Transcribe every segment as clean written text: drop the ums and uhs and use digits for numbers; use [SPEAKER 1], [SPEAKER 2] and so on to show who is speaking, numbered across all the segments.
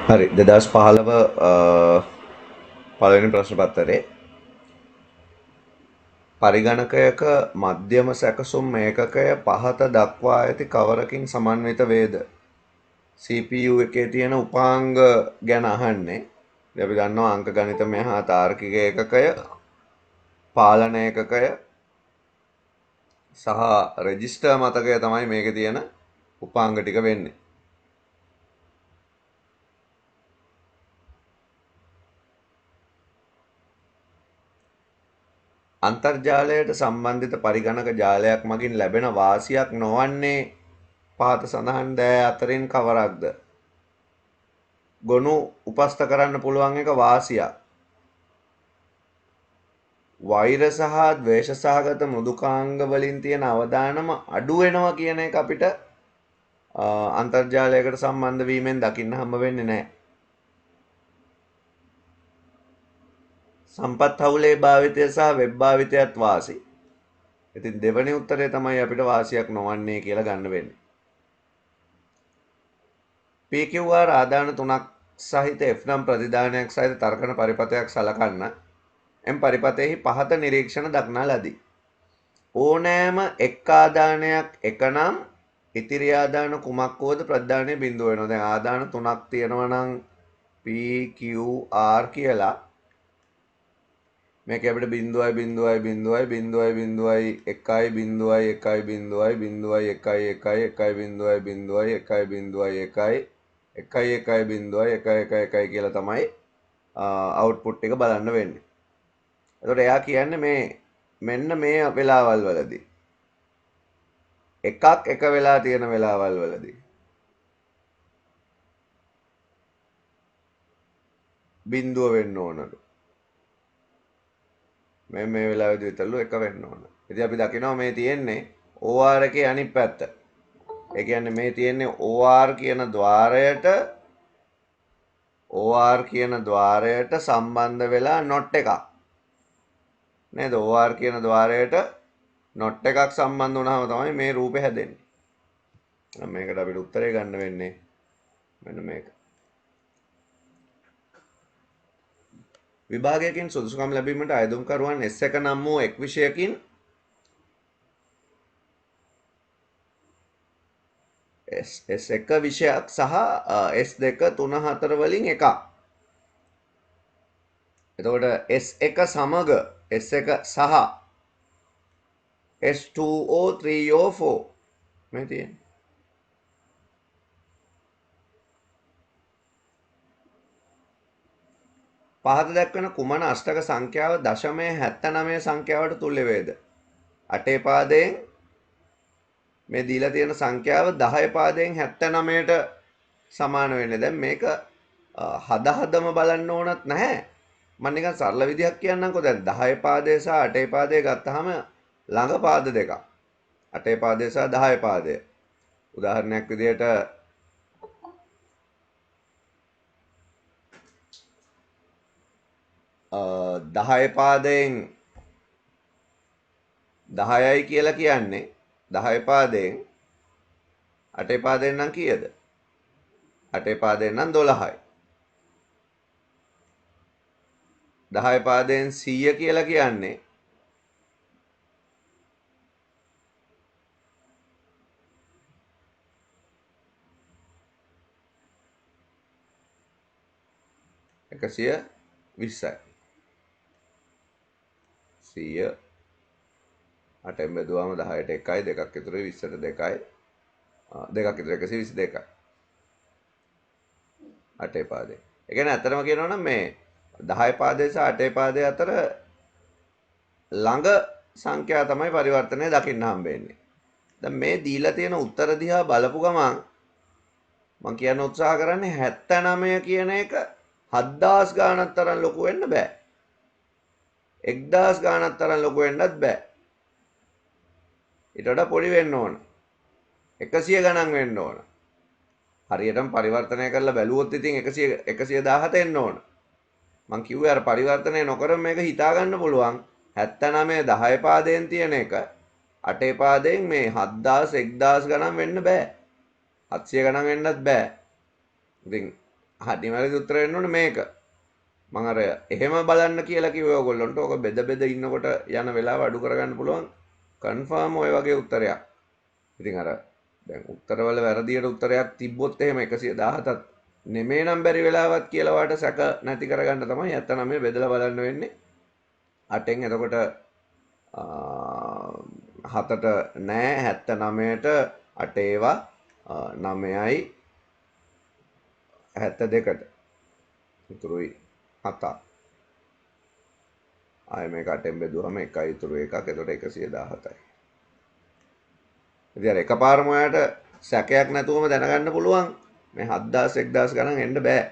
[SPEAKER 1] හරි 2015 පළවෙනි ප්‍රශ්න පත්තරේ පරිගණකයක මධ්‍යම සැකසුම් ඒකකය පහත දක්වා ඇති කවරකින් සමන්විත වේද? CPU එකේ තියෙන උපාංග ගැන අහන්නේ. අපි දන්නවා අංක ගණිතමය හා තාර්කික ඒකකය, පාලන ඒකකය සහ රෙජිස්ටර් මතකය තමයි මේකේ තියෙන උපාංග ටික වෙන්නේ. අන්තර්ජාලයට සම්බන්ධිත පරිගණක ජාලයක් මගින් ලැබෙන වාසියක් නොවන්නේ පහත සඳහන් දෑ අතරින් කවරක්ද? ගොනු උපස්ථ කරන්න පුළුවන් එක වාසියක්. වෛර සහ ද්වේෂ සහගත මෘදුකාංග වලින් තියෙන අවදානම අඩු වෙනවා කියන එක අපිට අන්තර්ජාලයකට සම්බන්ධ වීමෙන් දකින්න හම්බ වෙන්නේ නැහැ. සම්පත් හවුලේ භාවිතය සහ වෙබ් භාවිතයත් වාසි. ඉතින් දෙවෙනි උත්තරේ තමයි අපිට වාසියක් නොවන්නේ කියලා ගන්න වෙන්නේ. PQR ආදාන තුනක් සහිත F නම් ප්‍රතිදානයක් සහිත තර්කන පරිපථයක් සලකන්න. එම් පරිපථයෙහි පහත නිරීක්ෂණ දක්නා ලදී. ඕනෑම එක් ආදානයක් එක නම් ඉතිරි ආදාන කුමක් වුවද ප්‍රධානය බිඳුව වෙනවා. දැන් ආදාන තුනක් තියෙනවා නම් PQR කියලා මේක අපිට 0.1.1.1.1.1.1.1.1.1.1.1 කියලා තමයි අවුට්පුට් එක බලන්න වෙන්නේ. එතකොට එයා කියන්නේ මේ මෙන්න මේ වෙලාවල් වලදී එකක් එක වෙලා තියෙන වෙලාවල් වලදී බිඳුව වෙන්න ඕනලු. මේ වෙලාවෙදි විතරලු එක වෙන්න ඕන. ඉතින් අපි දකිනවා මේ තියෙන්නේ OR එකේ අනිත් පැත්ත. ඒ කියන්නේ මේ තියෙන්නේ OR කියන ద్వාරයට සම්බන්ධ වෙලා not එකක්. නේද? OR කියන ద్వාරයට not එකක් සම්බන්ධ වුණාම තමයි මේ රූපේ හැදෙන්නේ. මේකට අපිට උත්තරේ ගන්න වෙන්නේ මෙන්න මේක. විභාගයකින් සුදුසුකම් ලැබීමට අයදුම්කරුවන් S1 නම් වූ එක් විෂයකින් S1 විෂයක් සහ S2 3 4 වලින් එකක්. එතකොට S1 සමග S1 සහ S2O 3O 4 මේ තියෙන්නේ. පහත දක්වන කුමන අෂ්ටක සංඛ්‍යාව දශමය 79 සංඛ්‍යාවට තුල්‍ය වේද? 8 පාදයෙන් මේ දීලා තියෙන සංඛ්‍යාව 10 පාදයෙන් 79ට සමාන වෙන්නේ. දැන් මේක හදම බලන්න ඕනත් නැහැ. මම නිකන් සරල විදිහක් කියන්නම්කෝ. දැන් 10 පාදය සහ 8 පාදය ගත්තාම ළඟ පාද දෙකක්. 8 පාදය සහ 10 පාදය. උදාහරණයක් විදිහට 10 පාදයෙන් 10යි කියලා කියන්නේ 10 පාදයෙන් 8 පාදයෙන් නම් කීයද? 8 පාදයෙන් නම් 12යි. 10 පාදයෙන් 100 කියලා කියන්නේ එකසිය 20යි. 100 8ෙන් බෙදුවාම 10ට 1යි, දෙකක් ඉතුරුයි 20ට 2යි. දෙකක් ඉතුරු 122යි. 8 පාදේ. ඒ කියන්නේ අතරම කියනවා නම් මේ 10 පාදේ සහ 8 පාදේ අතර ළඟ සංඛ්‍යා තමයි පරිවර්තනය දකින්න හම්බෙන්නේ. දැන් මේ දීලා තියෙන උත්තර දිහා බලපු ගමන් මම කියන්න උත්සාහ කරන්නේ 79 කියන එක 7000 ගාණක් තරම් ලොකු වෙන්න බෑ. 1000 ගාණක් තරම් ලොකු වෙන්නත් බෑ. ඊට වඩා පොඩි වෙන්න ඕන. 100 ගණන් වෙන්න ඕන. හරියටම පරිවර්තනය කරලා බැලුවොත් ඉතින් 117 එන්න ඕන. මං කිව්වේ අර පරිවර්තනය නොකර මේක හිතා ගන්න පුළුවන්. 79 10 පාදයෙන් තියෙන එක 8 පාදයෙන් මේ 7000 1000 ගණන් වෙන්න බෑ. 700 ගණන් වෙන්නත් බෑ. ඉතින් නිවැරදි උත්තරය වෙන්න ඕනේ මේක. මම අර එහෙම බලන්න කියලා කිව්වේ ඔයගොල්ලන්ට. ඕක බෙද බෙද ඉන්නකොට යන වෙලාව අඩු කරගන්න පුළුවන්. කන්ෆර්ම් ඔය වගේ උත්තරයක්. ඉතින් අර දැන් උත්තරවල වැරදියට උත්තරයක් තිබ්බොත් එහෙම 117ත් නෙමේ නම් බැරි වෙලාවත් කියලා වාට සැක නැති කරගන්න තමයි 79 බෙදලා බලන්න වෙන්නේ. 8න් එතකොට 7ට නෑ 79ට 8 ඒවා 9යි 72ට ඉතුරුයි 7ක්. ආයෙ මේක 8න් බෙදුවම එකයි ඉතුරු එකක්. එතකොට 117යි. ඉතින් අර එකපාරම ඔයාලට සැකයක් නැතුවම දැනගන්න පුළුවන් මේ 7000 1000 ගණන් එන්න බෑ.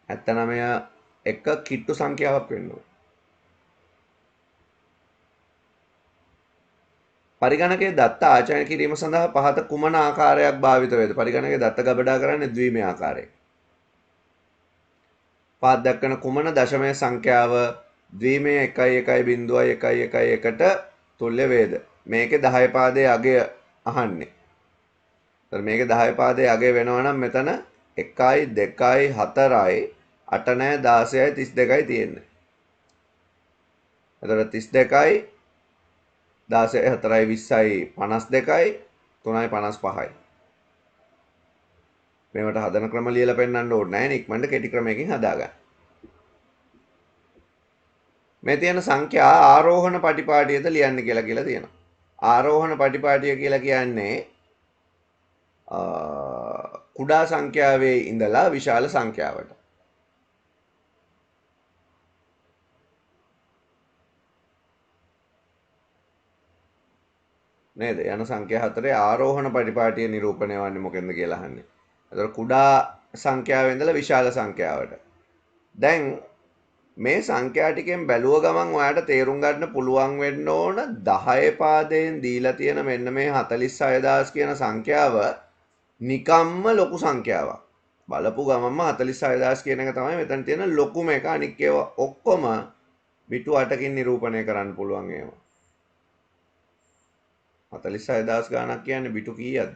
[SPEAKER 1] 79 එක කිට්ටු සංඛ්‍යාවක් වෙන්න ඕන. පරිගණකයේ දත්ත ආචරණය කිරීම සඳහා පහත කුමන ආකාරයක් භාවිත වේද? පරිගණකයේ දත්ත ගබඩා කරන්නේ ද්විමය ආකාරයෙන්. පහත දක්වන කුමන දශමයේ සංඛ්‍යාව ද්විමය 1.1.1.1ට තුල්‍ය වේද? මේකේ 10 පාදයේ අගය අහන්නේ. ඒතර මේකේ 10 පාදයේ අගය වෙනවා නම් මෙතන 1යි 2යි 4යි 8 නෑ 16යි 32යි තියෙන්නේ. එතකොට 32යි 16යි 4යි 20යි 52යි 3යි 55යි. මේවට හදන ක්‍රම ලියලා පෙන්නන්න ඕනේ නැහැ නේ. ඉක්මනට කෙටි ක්‍රමයකින් හදාගන්න. මේ තියෙන සංඛ්‍යා ආරෝහණ පටිපාටියද ලියන්න කියලා තියෙනවා. ආරෝහණ පටිපාටිය කියලා කියන්නේ කුඩා සංඛ්‍යාවේ ඉඳලා විශාල සංඛ්‍යාවට. නේද? යන සංඛ්‍යා හතරේ ආරෝහණ පටිපාටිය නිරූපණය වන්නේ මොකෙන්ද කියලා අහන්නේ. එතකොට කුඩා සංඛ්‍යාවේ ඉඳලා විශාල සංඛ්‍යාවට. දැන් මේ සංඛ්‍යා ටිකෙන් බැලුව ගමන් ඔයාලට තේරුම් ගන්න පුළුවන් වෙන්න ඕන 10 පාදයෙන් දීලා තියෙන මෙන්න මේ 46000 කියන සංඛ්‍යාව නිකම්ම ලොකු සංඛ්‍යාවක්. බලපු ගමන්ම 46000 කියන එක තමයි මෙතන තියෙන ලොකුම එක. අනික් ඒවා ඔක්කොම බිටු 8කින් නිරූපණය කරන්න පුළුවන් ඒවා. 46000 ගාණක් කියන්නේ බිටු කීයක්ද?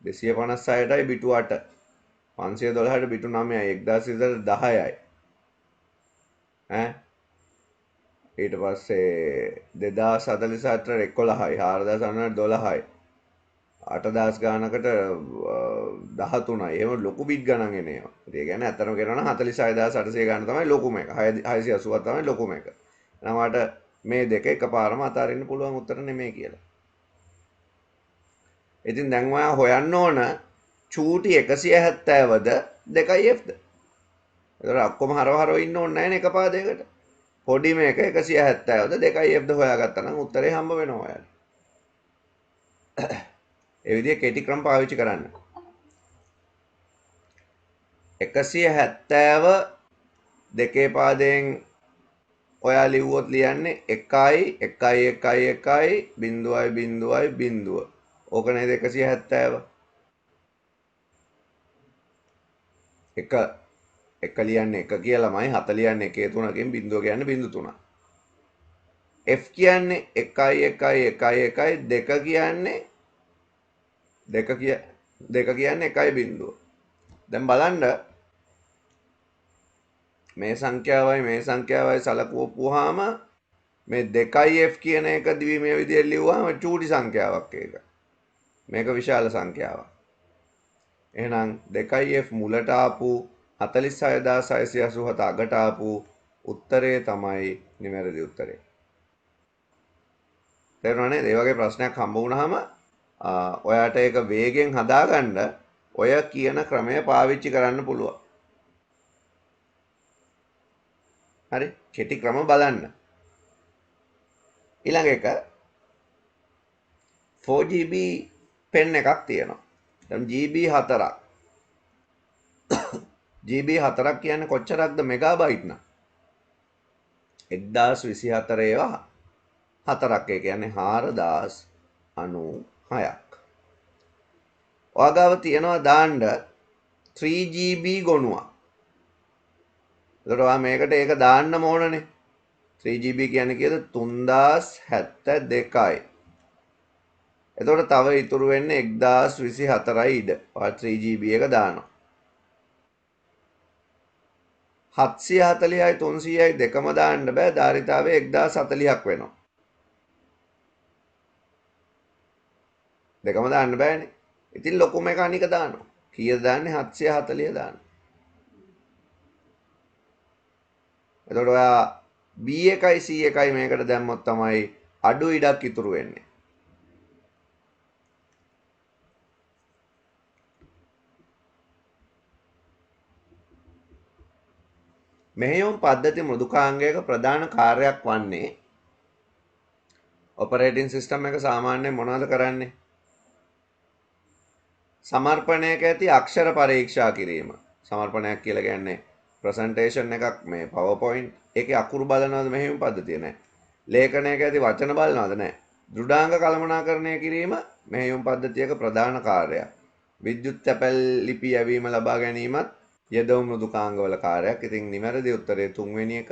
[SPEAKER 1] 256ටයි බිටු 8. 512ට බිටු 9යි. 1010යි. ඊට පස්සේ 2048ට 11යි 4009ට 12යි 8000 ගානකට 13යි. එහෙම ලොකු බිට් ගණන් එන ඒවා. ඒ කියන්නේ අතරම කරනවා නම් 46800 ගාන තමයි ලොකුම එක. 680ක් තමයි ලොකුම එක. නමකට මේ දෙක එකපාරම අතාරින්න පුළුවන් උත්තර නෙමෙයි කියලා. ඉතින් දැන් ඔයා හොයන්න ඕන චූටි 170ද 2Fද? ඒතර ඔක්කොම හරව ඉන්න ඕනේ නැහැ නේ එක පාදයකට. පොඩි මේක 170ද 2Fද හොයාගත්තා නම් උත්තරේ හම්බ වෙනවා ඔයාලට. ඒ විදිහේ කෙටි ක්‍රම පාවිච්චි කරන්න. 170 දෙකේ පාදයෙන් ඔයා ලිව්වොත් ලියන්නේ 1.1.1.0.0. ඕක නේද 170. එක ලියන්නේ 1 කියලාමයි 7 ලියන්නේ 1.3කින් බිඳුව කියන්නේ බිඳු 3. F කියන්නේ 1.1.1.2 කියන්නේ 2 කියන්නේ 1 බිඳුව. දැන් බලන්න මේ සංඛ්‍යාවයි සලකුවපුවාම මේ 2F කියන එක ද්විමය විදියට ලිව්වම චූටි සංඛ්‍යාවක් ඒක. මේක විශාල සංඛ්‍යාවක්. එහෙනම් 2F මුලට ආපු 46687 අගට ආපු උත්තරේ තමයි නිවැරදි උත්තරේ. තේරුණා නේද? මේ වගේ ප්‍රශ්නයක් හම්බ වුණාම ඔයාට ඒක වේගෙන් හදාගන්න ඔය කියන ක්‍රමය පාවිච්චි කරන්න පුළුවන්. හරි? කෙටි ක්‍රම බලන්න. ඊළඟ එක 4GB පෙන් එකක් තියෙනවා. දැන් GB 4ක්. GB 4ක් කියන්නේ කොච්චරක්ද මෙගාබයිට් නම්? 1024 ඒවා 4ක්. ඒ කියන්නේ 4096ක්. ඔයාගාව තියනවා දාන්න 3GB ගොනුවක්. එතකොට ඔයා මේකට ඒක දාන්න ඕනනේ. 3GB කියන්නේ කීයද? 3072යි. එතකොට තව ඉතුරු වෙන්නේ 1024යි ඉඩ. ඔයා 3GB එක දානවා. 740යි 300යි දෙකම දාන්න බෑ. ධාරිතාවය 1040ක් වෙනවා. දෙකම දාන්න බෑනේ. ඉතින් ලොකුම එක අනික දානවා. කීයද දාන්නේ? 740 දානවා. එතකොට ඔයා B1යි C1යි මේකට දැම්මොත් තමයි අඩු ඉඩක් ඉතුරු වෙන්නේ. මෙහෙයුම් පද්ධති මෘදුකාංගයක ප්‍රධාන කාර්යයක් වන්නේ ඔපරේටින් සිස්ටම් එක සාමාන්‍යයෙන් මොනවද කරන්නේ? සමර්පණයක ඇති අක්ෂර පරීක්ෂා කිරීම. සමර්පණයක් කියලා කියන්නේ ප්‍රසන්ටේෂන් එකක් මේ PowerPoint එකේ අකුරු බලනවද මෙහෙයුම් පද්ධතිය නෑ. ලේඛනයක ඇති වචන බලනවද නෑ. දෘඩාංග කළමනාකරණය කිරීම මෙහෙයුම් පද්ධතියක ප්‍රධාන කාර්යයක්. විද්‍යුත් තැපැල් ලිපි යැවීම ලබා ගැනීමත් යෙදවුම් මෘදුකාංගවල කාර්යයක්. ඉතින් නිවැරදි උත්තරේ තුන්වෙනි එක.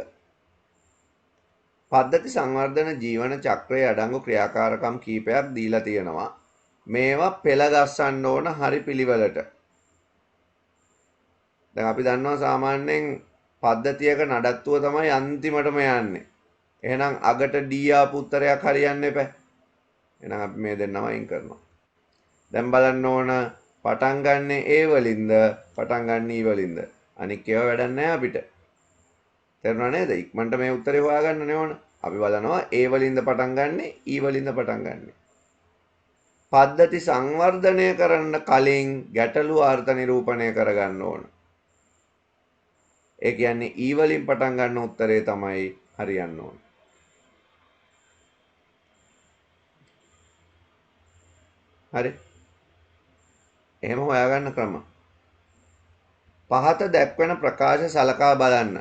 [SPEAKER 1] පද්ධති සංවර්ධන ජීවන චක්‍රයේ අඩංගු ක්‍රියාකාරකම් කීපයක් දීලා තියෙනවා. මේවා පෙළ ගස්සන්න ඕන හරි පිළිවෙලට. දැන් අපි දන්නවා සාමාන්‍යයෙන් පද්ධතියක නඩත්තුව තමයි අන්තිමටම යන්නේ. එහෙනම් අගට D ආපු උත්තරයක් හරියන්න එපා. එහෙනම් අපි මේ දෙන්නම අයින් කරනවා. දැන් බලන්න ඕන පටන් ගන්න A වලින්ද පටන් ගන්න E වලින්ද. අනික ඒවා වැඩක් නැහැ අපිට. තේරුණා නේද? ඉක්මනට මේ උත්තරේ හොයාගන්න ඕන. අපි බලනවා A වලින්ද පටන් ගන්නෙ E වලින්ද පටන් ගන්නෙ. පද්ධති සංවර්ධනය කරන්න කලින් ගැටලු අර්ථ නිරූපණය කරගන්න ඕන. ඒ කියන්නේ E වලින් පටන් ගන්න උත්තරේ තමයි හරියන්න ඕන. හරි. එහෙම හොයාගන්න ක්‍රම. පහත දැක්වෙන ප්‍රකාශ සලකා බලන්න.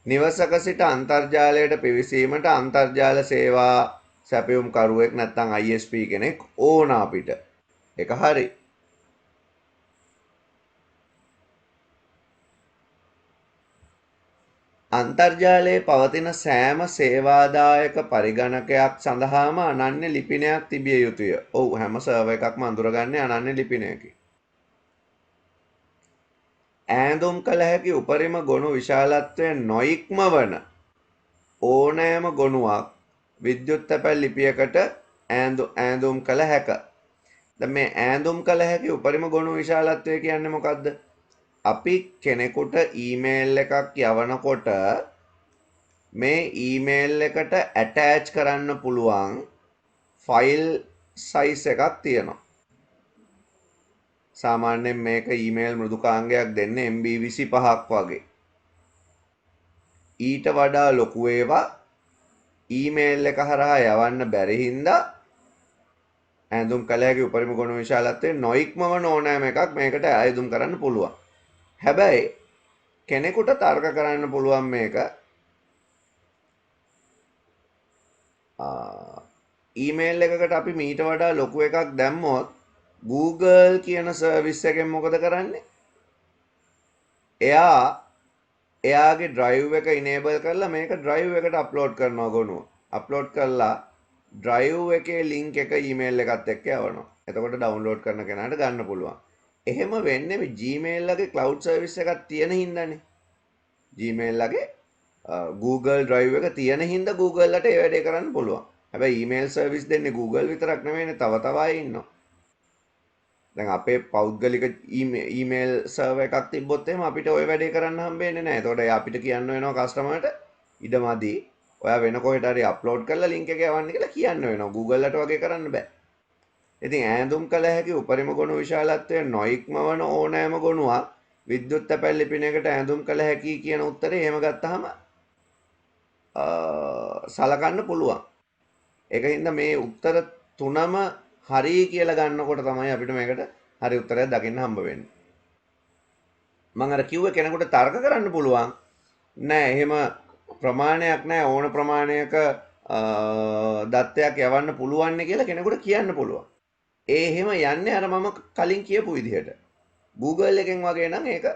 [SPEAKER 1] නිවසක සිට අන්තර්ජාලයට පිවිසීමට අන්තර්ජාල සේවා සැපයුම් කරුවෙක් නැත්නම් ISP කෙනෙක් ඕන අපිට. ඒක හරි. අන්තර්ජාලයේ පවතින සෑම සේවාදායක පරිගණකයක් සඳහාම අනන්‍ය ලිපිනයක් තිබිය යුතුය. ඔව් හැම සර්වර් එකක්ම අඳුරගන්නේ අනන්‍ය ලිපිනයකින්. ඈඳුම් කළ හැකි උපරිම ගොනු විශාලත්වය නොඉක්මවන ඕනෑම ගොනුවක් විද්‍යුත් තැපැල් ලිපියකට ඈඳුම් කළ හැක. දැන් මේ ඈඳුම් කළ හැකි උපරිම ගොනු විශාලත්වය කියන්නේ මොකද්ද? අපි කෙනෙකුට ඊමේල් එකක් යවනකොට මේ ඊමේල් එකට ඇටච් කරන්න පුළුවන් ෆයිල් සයිස් එකක් තියෙනවා. සාමාන්‍යයෙන් මේක ඊමේල් මෘදුකාංගයක් දෙන්නේ MB 25ක් වගේ. ඊට වඩා ලොකු ඒවා ඊමේල් එක හරහා යවන්න බැරි හින්දා ඈඳුම් කළ හැකි උපරිම ගුණ විශාලත්වය නොඉක්මවන ඕනෑම එකක් මේකට ඈඳුම් කරන්න පුළුවන්. හැබැයි කෙනෙකුට තර්ක කරන්න පුළුවන් මේක ඊමේල් එකකට අපි මීට වඩා ලොකු එකක් දැම්මොත් Google කියන සර්විස් එකෙන් මොකද කරන්නේ? එයාගේ drive එක enable කරලා මේක drive එකට upload කරනවා ගොනුව. upload කරලා drive එකේ link එක email එකත් එක්ක යවනවා. එතකොට download කරන කෙනාට ගන්න පුළුවන්. එහෙම වෙන්නේ මේ Gmail ලගේ cloud service එකක් තියෙන හින්දානේ. Gmail ලගේ Google drive එක තියෙන හින්දා Google ලට ඒ වැඩේ කරන්න පුළුවන්. හැබැයි email service දෙන්නේ Google විතරක් නෙමෙයිනේ තව අය ඉන්නවා. දැන් අපේ පෞද්ගලික ඊමේල් සර්වර් එකක් තිබ්බොත් එහෙම අපිට ওই වැඩේ කරන්න හම්බෙන්නේ නැහැ. ඒතකොට අපිට කියන්න වෙනවා කස්ටමර්ට ඉඩමදි. ඔයා වෙන කොහෙට හරි අප්ලෝඩ් කරලා link එක යවන්න කියලා කියන්න වෙනවා. Google ලට වගේ කරන්න බෑ. ඉතින් ඈඳුම් කළ හැකි උපරිම ගොනු විශාලත්වය නොඉක්මවන ඕනෑම ගොනුවක් විද්‍යුත් තැපැල් ලිපිනයකට ඈඳුම් කළ හැකි කියන උත්තරේ එහෙම ගත්තාම සලකන්න පුළුවන්. ඒකින්ද මේ උත්තර තුනම හරි කියලා ගන්නකොට තමයි අපිට මේකට හරි උත්තරයක් දකින්න හම්බ වෙන්නේ. මම අර කිව්වේ කෙනෙකුට තර්ක කරන්න පුළුවන් නෑ එහෙම ප්‍රමාණයක් නෑ ඕන ප්‍රමාණයක දත්තයක් යවන්න පුළුවන් කියලා කෙනෙකුට කියන්න පුළුවන්. එහෙම යන්නේ අර මම කලින් කියපු විදිහට. Google එකෙන් වගේ නම් ඒක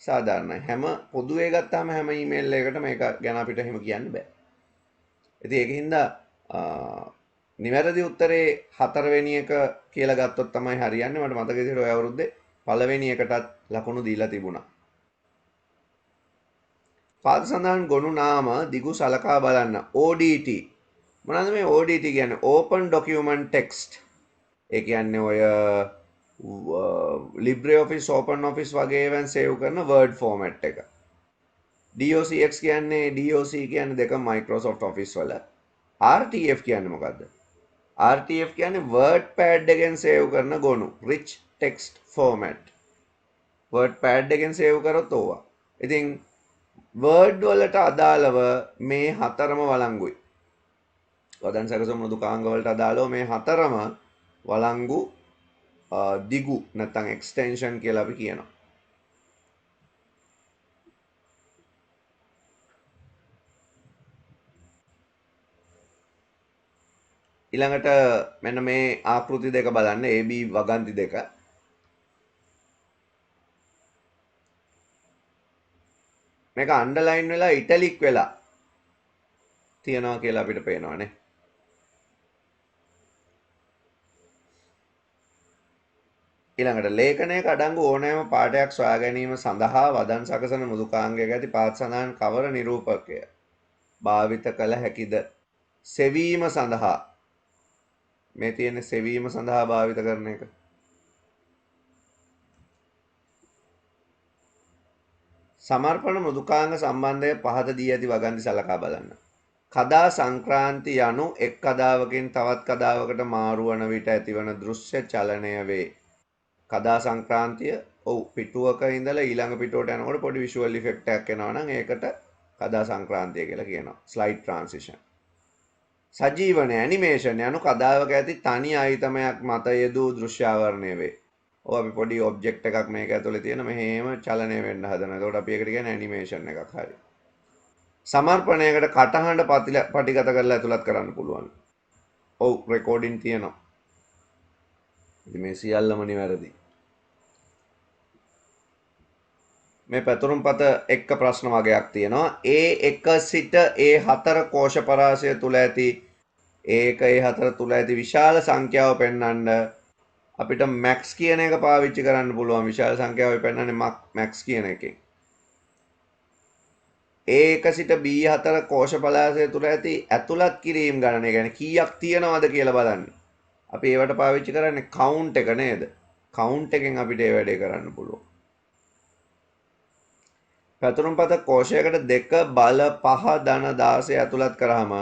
[SPEAKER 1] සාධාරණයි. හැම පොදුවේ ගත්තාම හැම ඊමේල් එකකට මේක ගැන අපිට එහෙම කියන්න බෑ. ඉතින් ඒකින්ද නිවැරදි උත්තරේ 4 වෙනි එක කියලා ගත්තොත් තමයි හරියන්නේ. මට මතක විදිහට ඔය අවුරුද්දේ පළවෙනි එකටත් ලකුණු දීලා තිබුණා. පාද සඳහන් ගොනු නාම දිගු සලකා බලන්න. ODT. මොනවද මේ ODT කියන්නේ? Open Document Text. ඒ කියන්නේ ඔය LibreOffice, OpenOffice වගේ ඒවාන් සේව් කරන Word format එක. DOCX කියන්නේ DOC කියන්නේ දෙක Microsoft Office වල. RTF කියන්නේ මොකද්ද? RTF කියන්නේ WordPad එකෙන් සේව් කරන ගොනු. Rich Text Format. WordPad එකෙන් සේව් කරොත් ඕවා. ඉතින් Word වලට අදාළව මේ හතරම වළංගුයි. වදන් සැකසුම් මෘදුකාංග වලට අදාළව මේ හතරම වළංගු දිගු නැත්නම් එක්ස්ටෙන්ෂන් කියලා අපි කියනවා. ඊළඟට මෙන්න මේ ආකෘති දෙක බලන්න AB වගන්ති දෙක. මේක අන්ඩර්ලයින් වෙලා ඉටලික් වෙලා තියනවා කියලා අපිට පේනවානේ. ඊළඟට ලේඛනයක අඩංගු ඕනෑම පාඩයක් සොයා ගැනීම සඳහා වදන් සකසන මෘදුකාංගයක ඇති පාත් සඳහන් කවර නිරූපකය භාවිත කළ හැකිද? සෙවීම සඳහා මේ තියෙන සෙවීම සඳහා භාවිත කරන එක. සමර්පණ මෘදුකාංග සම්බන්ධය පහත දී ඇති වගන්ති සලකා බලන්න. කදා සංක්‍රාන්ති යනු එක් කදාවකින් තවත් කදාවකට මාරු වන විට ඇතිවන දෘශ්‍ය චලනය වේ. කදා සංක්‍රාන්තිය ඔව් පිටුවක ඉඳලා ඊළඟ පිටුවට යනකොට පොඩි විෂුවල් ඉෆෙක්ට් එකක් එනවා නම් ඒකට කදා සංක්‍රාන්තිය කියලා කියනවා. Slide transition. සජීවන ඇනිමේෂන් යනු කදාවක ඇති තනි ආයිතමයක් මත යෙදූ දෘශ්‍යාවරණය වේ. ඔව් අපි පොඩි ඔබ්ජෙක්ට් එකක් මේක ඇතුලේ තියෙන මෙහෙම චලනය වෙන්න හදනවා. ඒකට අපි ඒකට කියන්නේ ඇනිමේෂන් එකක්. හරි. සමර්පණයකට කටහඬ පටිගත කරලා ඇතුළත් කරන්න පුළුවන්. ඔව් රෙකෝඩින් තියෙනවා. ඉතින් මේ සියල්ලම නිවැරදි. මේ පැතුරුම්පත එක්ක ප්‍රශ්න වගයක් තියෙනවා. A1 සිට A4 කෝෂ පරාසය තුල ඇති A1 A4 තුල ඇති විශාල සංඛ්‍යාව පෙන්වන්න අපිට max කියන එක පාවිච්චි කරන්න පුළුවන්. විශාල සංඛ්‍යාවයි පෙන්වන්නේ max කියන එකෙන්. A1 සිට B4 කෝෂ පරාසය තුල ඇති ඇතුළත් කිරීම ගණනය ගැන කීයක් තියෙනවද කියලා බලන්න. අපි ඒවට පාවිච්චි කරන්නේ count එක නේද? count එකෙන් අපිට ඒ වැඩේ කරන්න පුළුවන්. පැතුරුම්පත කෝෂයකට 2 බල 5 ධන 16 ඇතුළත් කරාම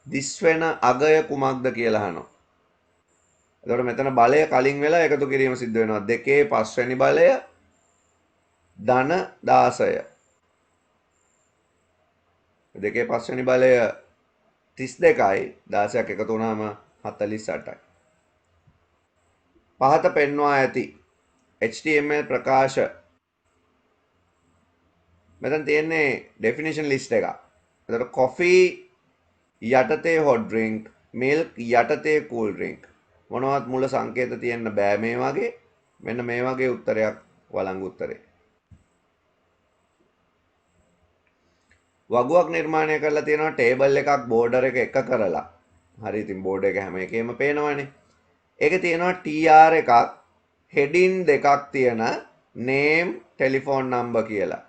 [SPEAKER 1] දිස් වෙන අගය කුමක්ද කියලා අහනවා. එතකොට මෙතන බලය කලින් වෙලා එකතු කිරීම සිද්ධ වෙනවා. 2 5 වෙනි බලය ධන 16. 2 5 වෙනි බලය 32යි 16ක් එකතු වුණාම 48යි. පහත පෙන්වා ඇති HTML ප්‍රකාශ මෙතන තියෙන්නේ definition list එක. එතකොට coffee යටතේ hot drink, milk යටතේ cool drink. මොනවත් මුල සංකේත තියෙන්න බෑ මේ වගේ. මෙන්න මේ වගේ උත්තරයක් වළංගු උත්තරේ. වගුවක් නිර්මාණය කරලා තියෙනවා ටේබල් එකක් බෝඩර් එක කරලා. හරි ඉතින් බෝඩ් එක හැම එකෙම පේනවනේ. ඒකේ තියෙනවා TR එකක් heading දෙකක් තියෙන name telephone number කියලා.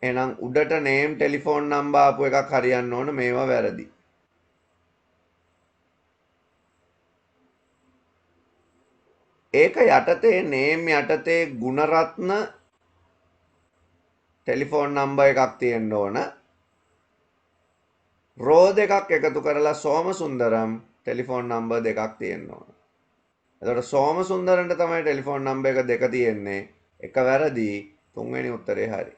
[SPEAKER 1] එහෙනම් උඩට name telephone number ආපු එකක් හරියන්න ඕන මේවා වැරදි. ඒක යටතේ name යටතේ ගුණරත්න telephone number එකක් තියෙන්න ඕන. row දෙකක් එකතු කරලා සෝමසුන්දරම් telephone number දෙකක් තියෙන්න ඕන. එතකොට සෝමසුන්දරන්ට තමයි telephone number එක දෙක තියෙන්නේ. එක වැරදි තුන්වෙනි උත්තරේ හරි.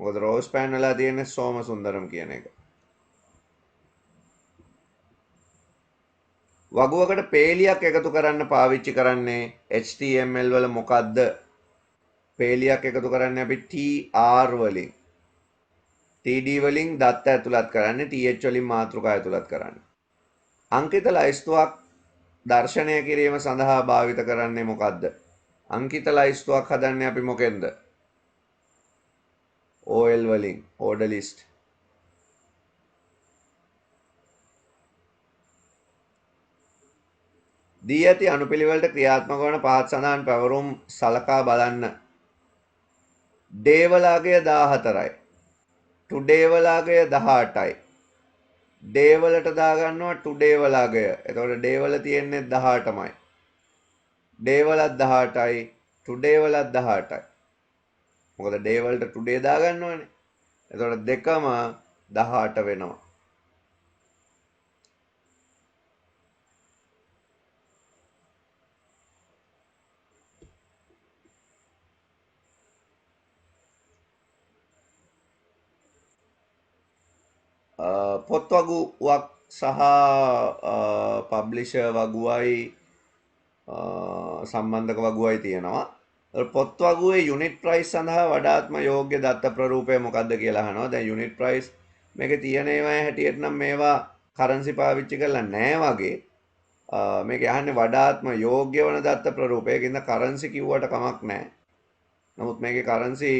[SPEAKER 1] මොකද රෝස් පෑන් වෙලා තියෙන්නේ සෝමසුන්දරම් කියන එක. වගුවකට පේලියක් එකතු කරන්න පාවිච්චි කරන්නේ HTML වල මොකද්ද? පේලියක් එකතු කරන්නේ අපි TR වලින්. TD වලින් දත්ත ඇතුළත් කරන්නේ, TH වලින් මාතෘකා ඇතුළත් කරන්නේ. අංකිත ලයිස්තුවක් දර්ශනය කිරීම සඳහා භාවිත කරන්නේ මොකද්ද? අංකිත ලයිස්තුවක් හදන්නේ අපි මොකෙන්ද? OL වලින්, order list. දී ඇති අනුපිළිවෙලට ක්‍රියාත්මක වන පහත් සඳහන් පැවරුම් සලකා බලන්න. ඩේවලාගය 14යි. ටුඩේවලාගය 18යි. ඩේවලට දාගන්නවා ටුඩේවලාගය. එතකොට ඩේවල තියෙන්නේ 18මයි. ඩේවලත් 18යි. ටුඩේවලත් 18යි. මොකද ඩේවලට ටුඩේ දාගන්නවනේ. එතකොට දෙකම 18 වෙනවා. පොත් වගුවක් සහ පබ්ලිෂර් වගුවයි සම්බන්ධක වගුවයි තියෙනවා. පොත් වගුවේ යුනිට් ප්‍රයිස් සඳහා වඩාත්ම යෝග්‍ය දත්ත ප්‍රරූපය මොකක්ද කියලා අහනවා. දැන් යුනිට් ප්‍රයිස් මේකේ තියෙන ඒවා හැටියට නම් මේවා කරන්සි පාවිච්චි කරලා නැහැ වගේ. මේක යහන්නේ වඩාත්ම යෝග්‍ය වන දත්ත ප්‍රරූපයකින්ද කරන්සි කිව්වට කමක් නැහැ. නමුත් මේකේ කරන්සි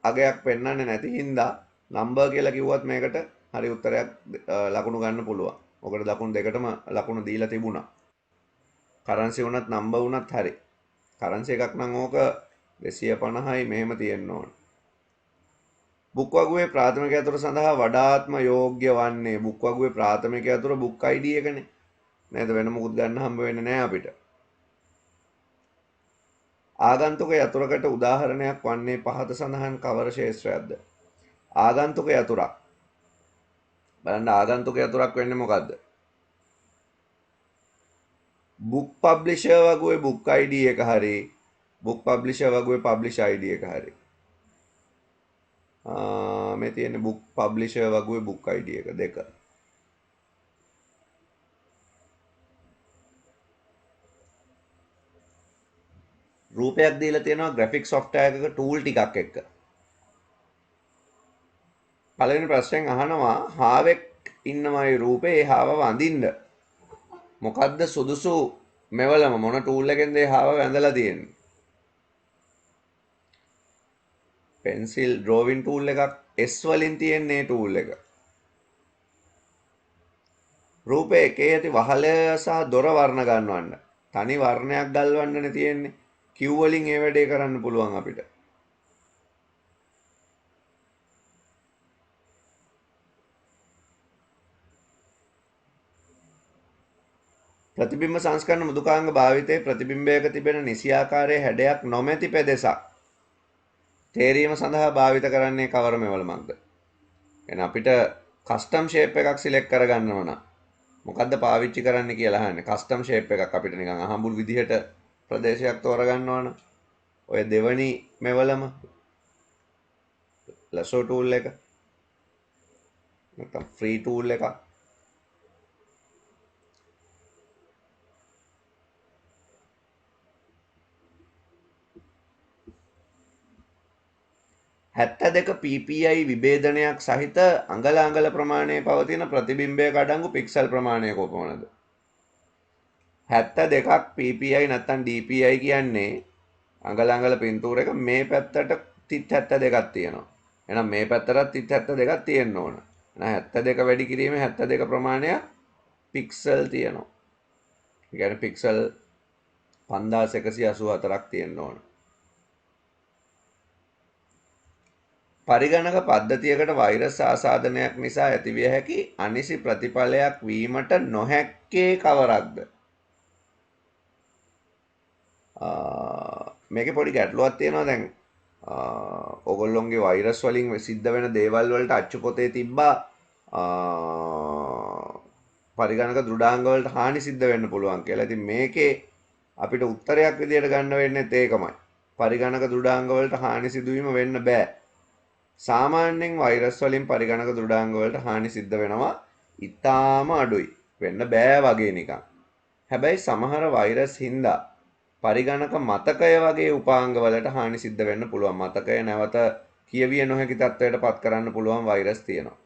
[SPEAKER 1] අගයක් පෙන්වන්නේ නැති හින්දා නම්බර් කියලා කිව්වත් මේකට හරි උත්තරයක් ලකුණු ගන්න පුළුවන්. ඔකට ලකුණු දෙකටම ලකුණු දීලා තිබුණා. කරන්සි වුණත් නම්බර් වුණත් හරි. කරන්සි එකක් නම් ඕක 250යි මෙහෙම තියෙන්න ඕන. බුක් වගුවේ ප්‍රාථමික අතුර සඳහා වඩාත්ම යෝග්‍ය වන්නේ බුක් වගුවේ ප්‍රාථමික අතුර බුක් ID එකනේ. නේද? වෙන මොකුත් ගන්න හම්බ වෙන්නේ නැහැ අපිට. ආගන්තුක යතුරකට උදාහරණයක් වන්නේ පහත සඳහන් කවර ශේෂ්ත්‍රයක්ද? ආගන්තුක යතුරක්. බලන්න ආගන්තුක යතුරක් වෙන්නේ මොකද්ද? බුක් පබ්ලිෂර් වගුවේ බුක් ID එක හරි බුක් පබ්ලිෂර් වගුවේ පබ්ලිෂ් ID එක හරි. මේ තියෙන්නේ බුක් පබ්ලිෂර් වගුවේ බුක් ID එක දෙක. රූපයක් දීලා තියෙනවා ග්‍රැෆික් සොෆ්ට්වෙයාර් එකක ටූල් ටිකක් එක්ක. පළවෙනි ප්‍රශ්නයෙන් අහනවා හාවෙක් ඉන්නමයි රූපේ ඒ හාව වඳින්න. මොකද්ද සුදුසු මෙවලම මොන ටූල් එකෙන්ද ඒ හාව වැඳලා තියෙන්නේ? පෙන්සිල් ඩ්‍රෝවින් ටූල් එකක් S වලින් තියෙන්නේ ටූල් එක. රූපේ එකේ ඇති වහලය සහ දොර වර්ණ ගන්නවන්න. තනි වර්ණයක් ගල්වන්නනේ තියෙන්නේ. Q වලින් ඒ වැඩේ කරන්න පුළුවන් අපිට. ප්‍රතිබිම්බ සංස්කරණ මෘදුකාංග භාවිතයේ ප්‍රතිබිම්බයක තිබෙන නිසියාකාරයේ හැඩයක් නොමැති පෙදෙසක් තේරීම සඳහා භාවිත කරන්නේ කවර මෙවලමක්ද? එහෙනම් අපිට කස්ටම් ෂේප් එකක් සිලෙක්ට් කරගන්නව නම් මොකද්ද පාවිච්චි කරන්න කියලා අහන්නේ. කස්ටම් ෂේප් එකක් අපිට නිකන් අහඹුල් විදිහට ප්‍රදේශයක් තෝරගන්නවනම් ඔය දෙවනි මෙවලම ලසෝ ටූල් එක නැත්නම් ෆ්‍රී ටූල් එකක් දෙක PPI විභේදනයක් සහිත අඟල ප්‍රමාණයේ පවතින ප්‍රතිබිම්බයක අඩංගු පික්සල් ප්‍රමාණය කොපමණද? 72ක් PPI නැත්නම් DPI කියන්නේ අඟල පින්තූරයක මේ පැත්තට තිත් 72ක් තියෙනවා. එහෙනම් මේ පැත්තටත් තිත් 72ක් තියෙන්න ඕන. එහෙනම් 72 වැඩි කිරීමේ 72 ප්‍රමාණයක් පික්සල් තියෙනවා. ඒ කියන්නේ පික්සල් 5184ක් තියෙන්න ඕන. පරිගණක පද්ධතියකට වෛරස් ආසාදනයක් නිසා ඇතිවිය හැකි අනිසි ප්‍රතිඵලයක් වීමට නොහැක්කේ කවරක්ද? මේකේ පොඩි ගැටලුවක් තියෙනවා. දැන් ඕගොල්ලොන්ගේ වෛරස් වලින් සිද්ධ වෙන දේවල් වලට අච්චු පොතේ තිබ්බා පරිගණක දෘඩාංග වලට හානි සිද්ධ වෙන්න පුළුවන් කියලා. ඉතින් මේකේ අපිට උත්තරයක් විදියට ගන්න වෙන්නේ ඒකමයි. පරිගණක දෘඩාංග වලට හානි සිදුවීම වෙන්න බෑ. සාමාන්‍යයෙන් වෛරස් වලින් පරිගණක දෘඩාංග වලට හානි සිද්ධ වෙනවා. ඉතාම අඩුයි. වෙන්න බෑ වගේ නිකන්. හැබැයි සමහර වෛරස් හින්දා පරිගණක මතකය වගේ උපාංග වලට හානි සිද්ධ වෙන්න පුළුවන්. මතකය නැවත කියවිය නොහැකි තත්ත්වයට පත් කරන්න පුළුවන් වෛරස් තියෙනවා.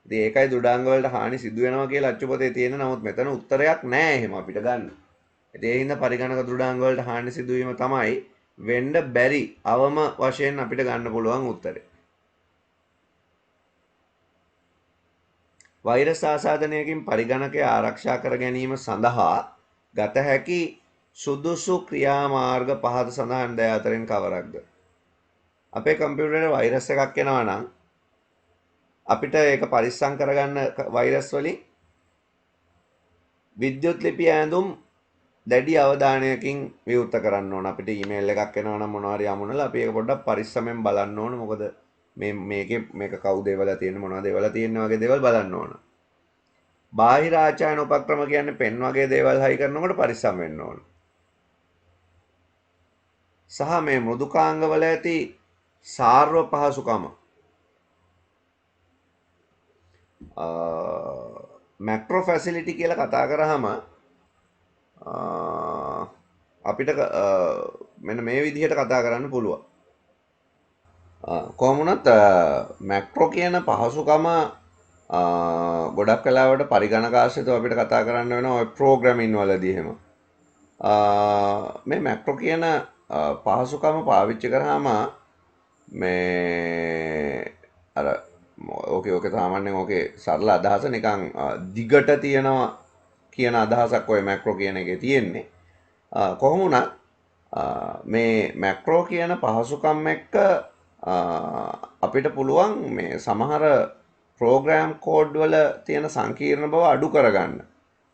[SPEAKER 1] ඉතින් ඒකයි දෘඩාංග වලට හානි සිදු වෙනවා කියලා අච්චුපතේ තියෙන. නමුත් මෙතන උත්තරයක් නෑ එහෙම අපිට ගන්න. ඉතින් ඒ හින්දා පරිගණක දෘඩාංග වලට හානි සිදුවීම තමයි වෙන්න බැරි අවම වශයෙන් අපිට ගන්න පුළුවන් උත්තරේ. වෛරස් ආසාදනයකින් පරිගණකය ආරක්ෂා කර ගැනීම සඳහා ගත හැකි සුදුසු ක්‍රියාමාර්ග පහත සඳහන් දෑ අතරින් කවරක්ද? අපේ කම්පියුටරේ වෛරස් එකක් එනවා නම් අපිට ඒක පරිස්සම් කරගන්න වෛරස් වලින් විද්‍යුත් ලිපි ඇඳුම් දැඩි අවධානයකින් විවෘත කරන්න ඕන. අපිට ඊමේල් එකක් එනවා නම් මොනවා හරි යමුනලා අපි ඒක පොඩ්ඩක් පරිස්සමෙන් බලන්න ඕන. මොකද මේක කවුද ඒවලා තියෙන්නේ මොනවද ඒවලා තියෙන්නේ වගේ දේවල් බලන්න ඕන. බාහිර ආචාර්ය උපක්‍රම කියන්නේ පෙන් වගේ දේවල් හයි කරනකොට පරිස්සම් වෙන්න ඕන. සහ මේ මෘදුකාංගවල ඇති සාර්ව පහසුකම මැක්‍රෝ ෆැසිලිටි කියලා කතා කරාම අපිට මෙන්න මේ විදිහට කතා කරන්න පුළුවන්. කොහොම වුණත් මැක්‍රෝ කියන පහසුකම ගොඩක් වෙලාවට පරිගණක ආශ්‍රිතව අපිට කතා කරන්න වෙනවා ඔය ප්‍රෝග්‍රෑමින් වලදී එහෙම. මේ මැක්‍රෝ කියන පහසුකම පාවිච්චි කරාම මේ අර ඕකේ සාමාන්‍යයෙන් ඕකේ සරල අදහස නිකන් දිගට තියෙනවා කියන අදහසක් ඔය මැක්‍රෝ කියන එකේ තියෙන්නේ. කොහොම වුණත් මේ මැක්‍රෝ කියන පහසුකම් එක්ක අපිට පුළුවන් මේ සමහර ප්‍රෝග්‍රෑම් කෝඩ් වල තියෙන සංකීර්ණ බව අඩු කරගන්න.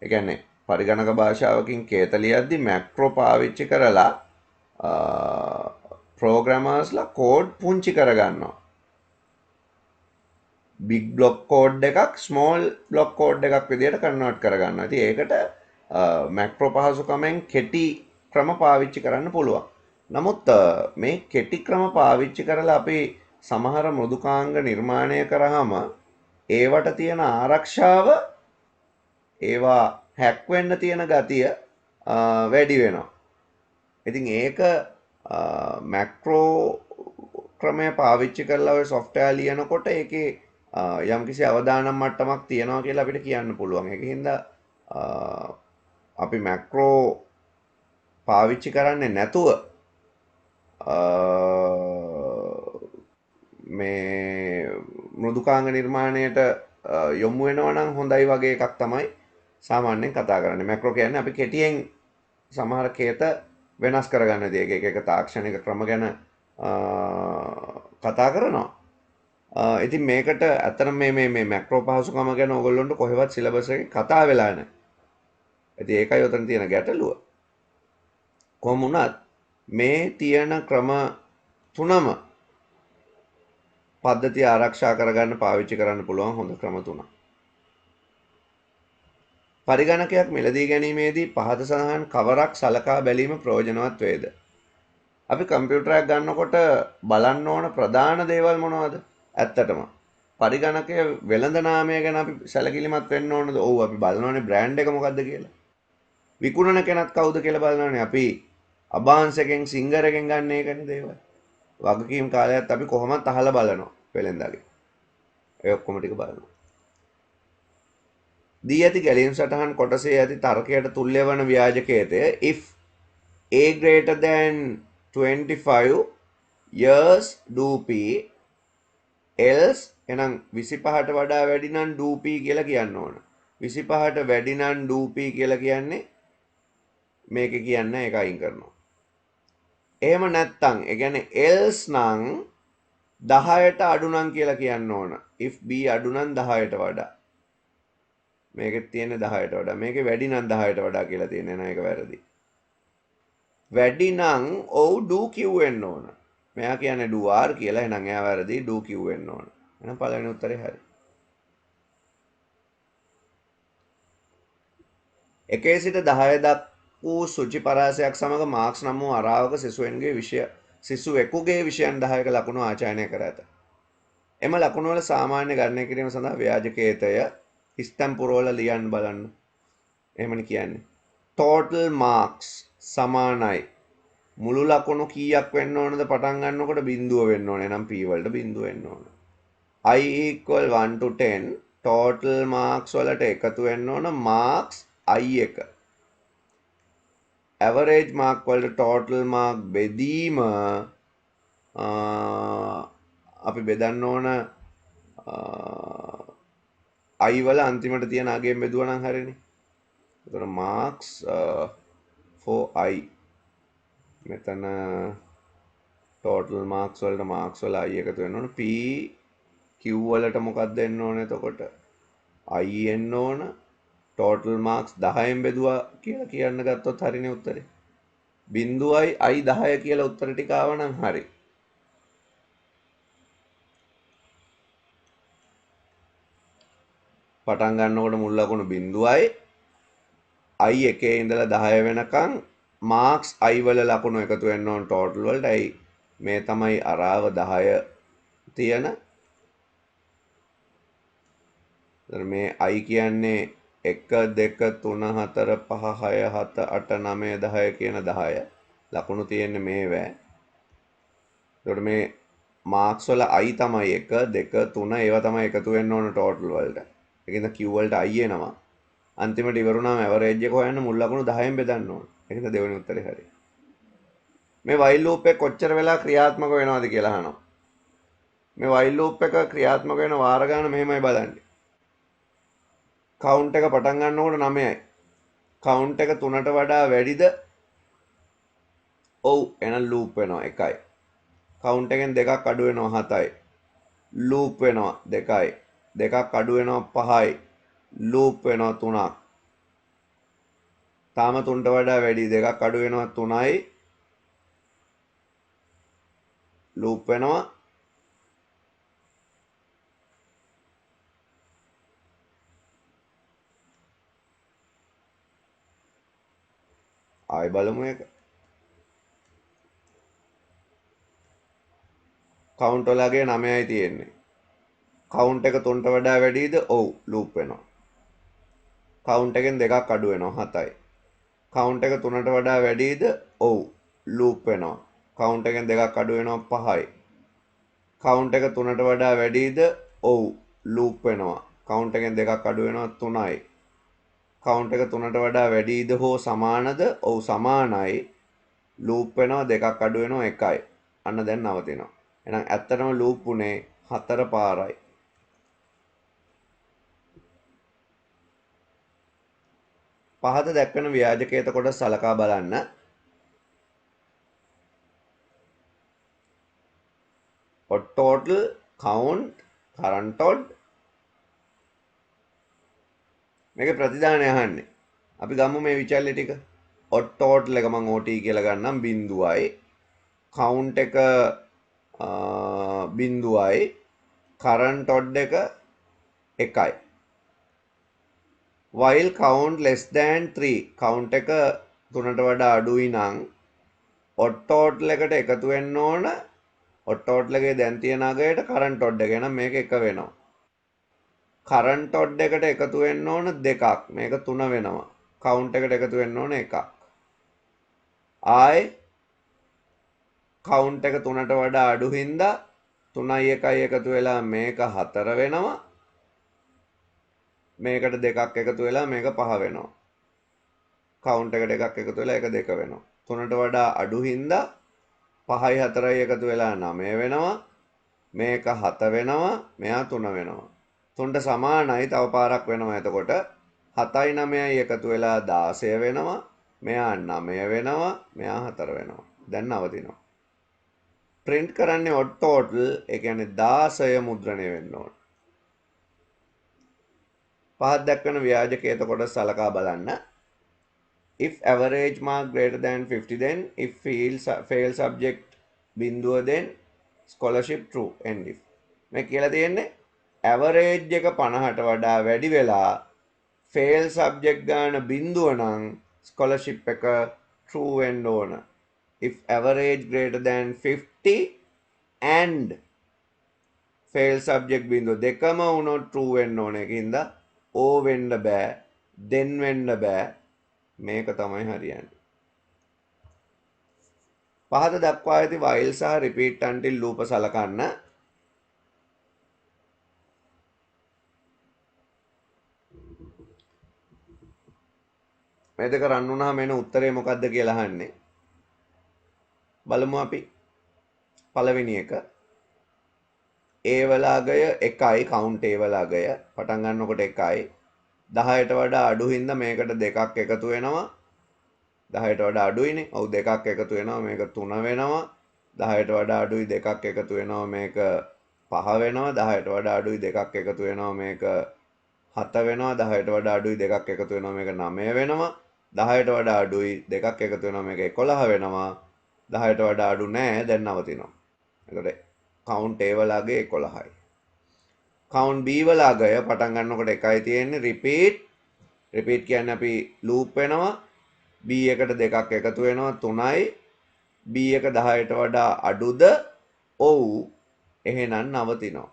[SPEAKER 1] ඒ කියන්නේ පරිගණක භාෂාවකින් කේත ලියද්දි මැක්‍රෝ පාවිච්චි කරලා ප්‍රෝග්‍රෑමර්ස්ලා කෝඩ් පුංචි කරගන්නවා. බිග් බ්ලොක් කෝඩ් එකක් ස්මෝල් බ්ලොක් කෝඩ් එකක් විදිහට කන්වර්ට් කරගන්නවා. ඉතින් ඒකට මැක්‍රෝ පහසුකමෙන් කෙටි ක්‍රම පාවිච්චි කරන්න පුළුවන්. නමුත් මේ කෙටි ක්‍රම පාවිච්චි කරලා අපි සමහර මෘදුකාංග නිර්මාණය කරාම ඒවට තියෙන ආරක්ෂාව ඒවා හැක් වෙන්න තියෙන ගතිය වැඩි වෙනවා. ඉතින් ඒක මැක්‍රෝ ක්‍රමය පාවිච්චි කරලා ඔය සොෆ්ට්වෙයාර් ලියනකොට ඒකේ යම්කිසි අවදානම් මට්ටමක් තියෙනවා කියලා අපිට කියන්න පුළුවන්. ඒකින්ද අපි මැක්‍රෝ පාවිච්චි කරන්නේ නැතුව මේ මෘදුකාංග නිර්මාණයට යොමු වෙනවා නම් හොඳයි වගේ එකක් තමයි සාමාන්‍යයෙන් කතා කරන්නේ. මැක්‍රෝ කියන්නේ අපි කෙටියෙන් සමහර කේත වෙනස් කරගන්න දේ. එක තාක්ෂණික ක්‍රම ගැන කතා කරනවා. ඉතින් මේකට ඇත්තටම මේ මැක්‍රෝ පහසුකම ගැන ඕගොල්ලන්ට කොහෙවත් සිලබස් එකේ කතා වෙලා නැහැ. ඉතින් ඒකයි උතන තියෙන ගැටලුව. කොහොම වුණත් මේ තියෙන ක්‍රම තුනම පද්ධතිය ආරක්ෂා කරගන්න පාවිච්චි කරන්න පුළුවන් හොඳ ක්‍රම තුනක්. පරිගණකයක් මිලදී ගැනීමේදී පහත සඳහන් කවරක් සලකා බැලීම ප්‍රයෝජනවත් වේද? අපි කම්පියුටරයක් ගන්නකොට බලන්න ඕන ප්‍රධාන දේවල් මොනවද? ඇත්තටම පරිගණකය වෙළඳ නාමය ගැන අපි සැලකිලිමත් වෙන්න ඕනද? ඔව් අපි බලනවානේ බ්‍රෑන්ඩ් එක මොකද්ද කියලා. විකුණන කෙනත් කවුද කියලා බලනවානේ. අපි අබාන්ස් එකෙන් සිංගර් එකෙන් ගන්න එකනේ දේවල්. වගකීම් කාලයත් අපි කොහොමත් අහලා බලනවා වෙලෙන්දාගේ. ඒ ඔක්කොම ටික බලනවා. දී ඇති ගැලීම් සටහන් කොටසේ ඇති තර්කයට තුල්‍ය වන ව්‍යාජකේතය if a greater than 25 years do p else එහෙනම් 25ට වඩා වැඩි නම් do p කියලා කියන්න ඕන. 25ට වැඩි නම් do p කියලා කියන්නේ මේකේ කියන්නේ ඒක අයින් කරනවා. එහෙම නැත්තම් ඒ කියන්නේ else නම් 10ට අඩු නම් කියලා කියන්න ඕන. if b අඩු නම් 10ට වඩා. මේකෙත් තියෙන්නේ 10ට වඩා. මේකේ වැඩි නම් 10ට වඩා කියලා තියෙන්නේ නේද? ඒක වැරදි. වැඩි නම් ඔව් do q වෙන්න ඕන. මෙයා කියන්නේ do r කියලා. එහෙනම් එයා වැරදි. do q වෙන්න ඕන. එහෙනම් පළවෙනි උත්තරේ හරි. 1 සිට 10 දක්වා වූ සුචි පරාසයක් සමග මාක්ස් නම් වූ අරාවක සිසුවෙකුගේ විෂයන් 10ක ලකුණු ආචාර්ය කර ඇත. එම ලකුණු වල සාමාන්‍ය ගණනය කිරීම සඳහා ව්‍යාජකේතය හිස්තැන් පුරවල ලියන්න බලන්න. එහෙමනේ කියන්නේ. total marks සමානයි. මුළු ලකුණු කීයක් වෙන්න ඕනද පටන් ගන්නකොට බිඳුව වෙන්න ඕනේ. එහෙනම් p වලට බිඳුව වෙන්න ඕන. I equal 1 to 10 total marks වලට එකතු වෙන්න ඕන marks i එක. average mark වලට total mark බෙදීම අපි බෙදන්න ඕන i වල අන්තිමට තියෙන අගයෙන් බෙදුවා නම් හරිනේ. එතකොට marks for i මෙතන ටෝටල් මාක්ස් වලට මාක්ස් වල i එකතු වෙන්න ඕන. p q වලට මොකක්ද එන්න ඕන? එතකොට i එන්න ඕන. ටෝටල් මාක්ස් 10න් බෙදුවා කියලා කියන්න ගත්තොත් හරිනේ උත්තරේ. 0යි i 10 කියලා උත්තර ටික ආවනම් හරි. පටන් ගන්නකොට මුල් ලකුණු 0යි i එකේ ඉඳලා 10 වෙනකන් මාක්ස් i වල ලකුණු එකතු වෙන්න ඕන ටෝටල් වලට. මේ තමයි අරාව 10 තියෙන. මේ i කියන්නේ 1 2 3 4 5 6 7 8 9 10 කියන 10 ලකුණු තියෙන්නේ මේවැ. එතකොට මේ මාක්ස් වල i තමයි 1 2 3 ඒවා තමයි එකතු වෙන්න ඕන ටෝටල් වලට. ඒකෙන්ද q වලට i එනවා. අන්තිමට ඉවරුණාම ඇවරේජ් එක හොයන්න මුල් ලකුණු 10න් බෙදන්න ඕන. ඒකෙන්ද දෙවෙනි උත්තරේ හරි. මේ while loop එක කොච්චර වෙලා ක්‍රියාත්මක වෙනවද කියලා අහනවා. මේ while loop එක ක්‍රියාත්මක වෙන වාර ගන්න මෙහෙමයි බලන්නේ. කවුන්ට් එක පටන් ගන්නකොට 9යි. කවුන්ට් එක 3ට වඩා වැඩිද? ඔව් එහෙනම් ලූප් වෙනවා 1යි. කවුන්ට් එකෙන් දෙකක් අඩු වෙනවා 7යි. ලූප් වෙනවා 2යි. දෙකක් අඩු වෙනවා 5යි. ලූප් වෙනවා 3ක්. තාම 3ට වඩා වැඩි දෙකක් අඩු වෙනවා 3යි. ලූප් වෙනවා ආයි බලමු එක. කවුන්ට් වලගේ 9යි තියෙන්නේ. කවුන්ට් එක 3ට වඩා වැඩිද? ඔව් ලූප් වෙනවා. කවුන්ට් එකෙන් දෙකක් අඩු වෙනවා 7යි. කවුන්ට් එක 3ට වඩා වැඩිද? ඔව් ලූප් වෙනවා. කවුන්ට් එකෙන් දෙකක් අඩු වෙනවා 5යි. කවුන්ට් එක 3ට වඩා වැඩිද? ඔව් ලූප් වෙනවා. කවුන්ට් එකෙන් දෙකක් අඩු වෙනවා 3යි. කවුන්ට් එක 3ට වඩා වැඩිද හෝ සමානද? ඔව් සමානයි. ලූප් වෙනවා දෙකක් අඩු වෙනවා 1යි. අන්න දැන් නවතිනවා. එහෙනම් ඇත්තටම ලූප් උනේ 4 පාරයි. පහත දැක්වෙන ව්‍යාජකේත කොටස සලකා බලන්න. odd total, count, current odd. මේකේ ප්‍රතිදානය අහන්නේ. අපි ගමු මේ විචල්්‍ය ටික. odd total එක මම OT කියලා ගන්නම් 0යි. count එක 0යි. current odd එක 1යි. while count less than 3 count එක 3ට වඩා අඩුයි නම් odd total එකට එකතු වෙන්න ඕන odd total එකේ දැන් තියෙන අගයට current odd එක. එහෙනම් මේක 1 වෙනවා. current odd එකට එකතු වෙන්න ඕන 2ක්. මේක 3 වෙනවා. count එකට එකතු වෙන්න ඕන 1ක්. ආයි count එක 3ට වඩා අඩු හින්දා 3යි 1යි එකතු වෙලා මේක 4 වෙනවා. මේකට දෙකක් එකතු වෙලා මේක 5 වෙනවා. කවුන්ට් එකට එකක් එකතු වෙලා ඒක 2 වෙනවා. 3ට වඩා අඩු හින්දා 5යි 4යි එකතු වෙලා 9 වෙනවා. මේක 7 වෙනවා. මෙයා 3 වෙනවා. 3ට සමානයි තව පාරක් වෙනවා. එතකොට 7යි 9යි එකතු වෙලා 16 වෙනවා. මෙයා 9 වෙනවා. මෙයා 4 වෙනවා. දැන් නවතිනවා. print කරන්නේ odd total, ඒ කියන්නේ 16 මුද්‍රණය වෙන්න ඕන. පහත් දක්වන ව්‍යාජකේත කොටස සලකා බලන්න. if average mark greater than 50 then if fail subject බිඳුව then scholarship true and if මේ කියලා තියෙන්නේ average එක 50ට වඩා වැඩි වෙලා fail subject ගාන බිඳුව නම් scholarship එක true වෙන්න ඕන. if average greater than 50 and fail subject බිඳුව දෙකම වුණොත් true වෙන්න ඕන. ඒකින්ද O වෙන්න බෑ, then වෙන්න බෑ. මේක තමයි හරියන්නේ. පහත දක්වා ඇති while සහ repeat until loop සලකන්න. මේ දෙක රන් වුණාම එන උත්තරේ මොකක්ද කියලා අහන්නේ. බලමු අපි. පළවෙනි එක. A වල අගය 1යි, count A වල අගය පටන් ගන්නකොට 1යි. 10ට වඩා අඩු හින්දා මේකට දෙකක් එකතු වෙනවා. 10ට වඩා අඩුයිනේ. ඔව් දෙකක් එකතු වෙනවා. මේක 3 වෙනවා. 10ට වඩා අඩුයි 2ක් එකතු වෙනවා මේක 5 වෙනවා. 10ට වඩා අඩුයි 2ක් එකතු වෙනවා මේක 7 වෙනවා. 10ට වඩා අඩුයි 2ක් එකතු වෙනවා මේක 9 වෙනවා. 10ට වඩා අඩුයි 2ක් එකතු වෙනවා මේක 11 වෙනවා. 10ට වඩා අඩු නෑ දැන් නවතිනවා. එතකොට කවුන්ට් A වලගේ 11යි. කවුන්ට් B වල අගය පටන් ගන්නකොට එකයි තියෙන්නේ රිපීට් කියන්නේ අපි ලූප් වෙනවා. B එකට දෙකක් එකතු වෙනවා 3යි. B එක 10ට වඩා අඩුද? ඔව්. එහෙනම් නවතිනවා.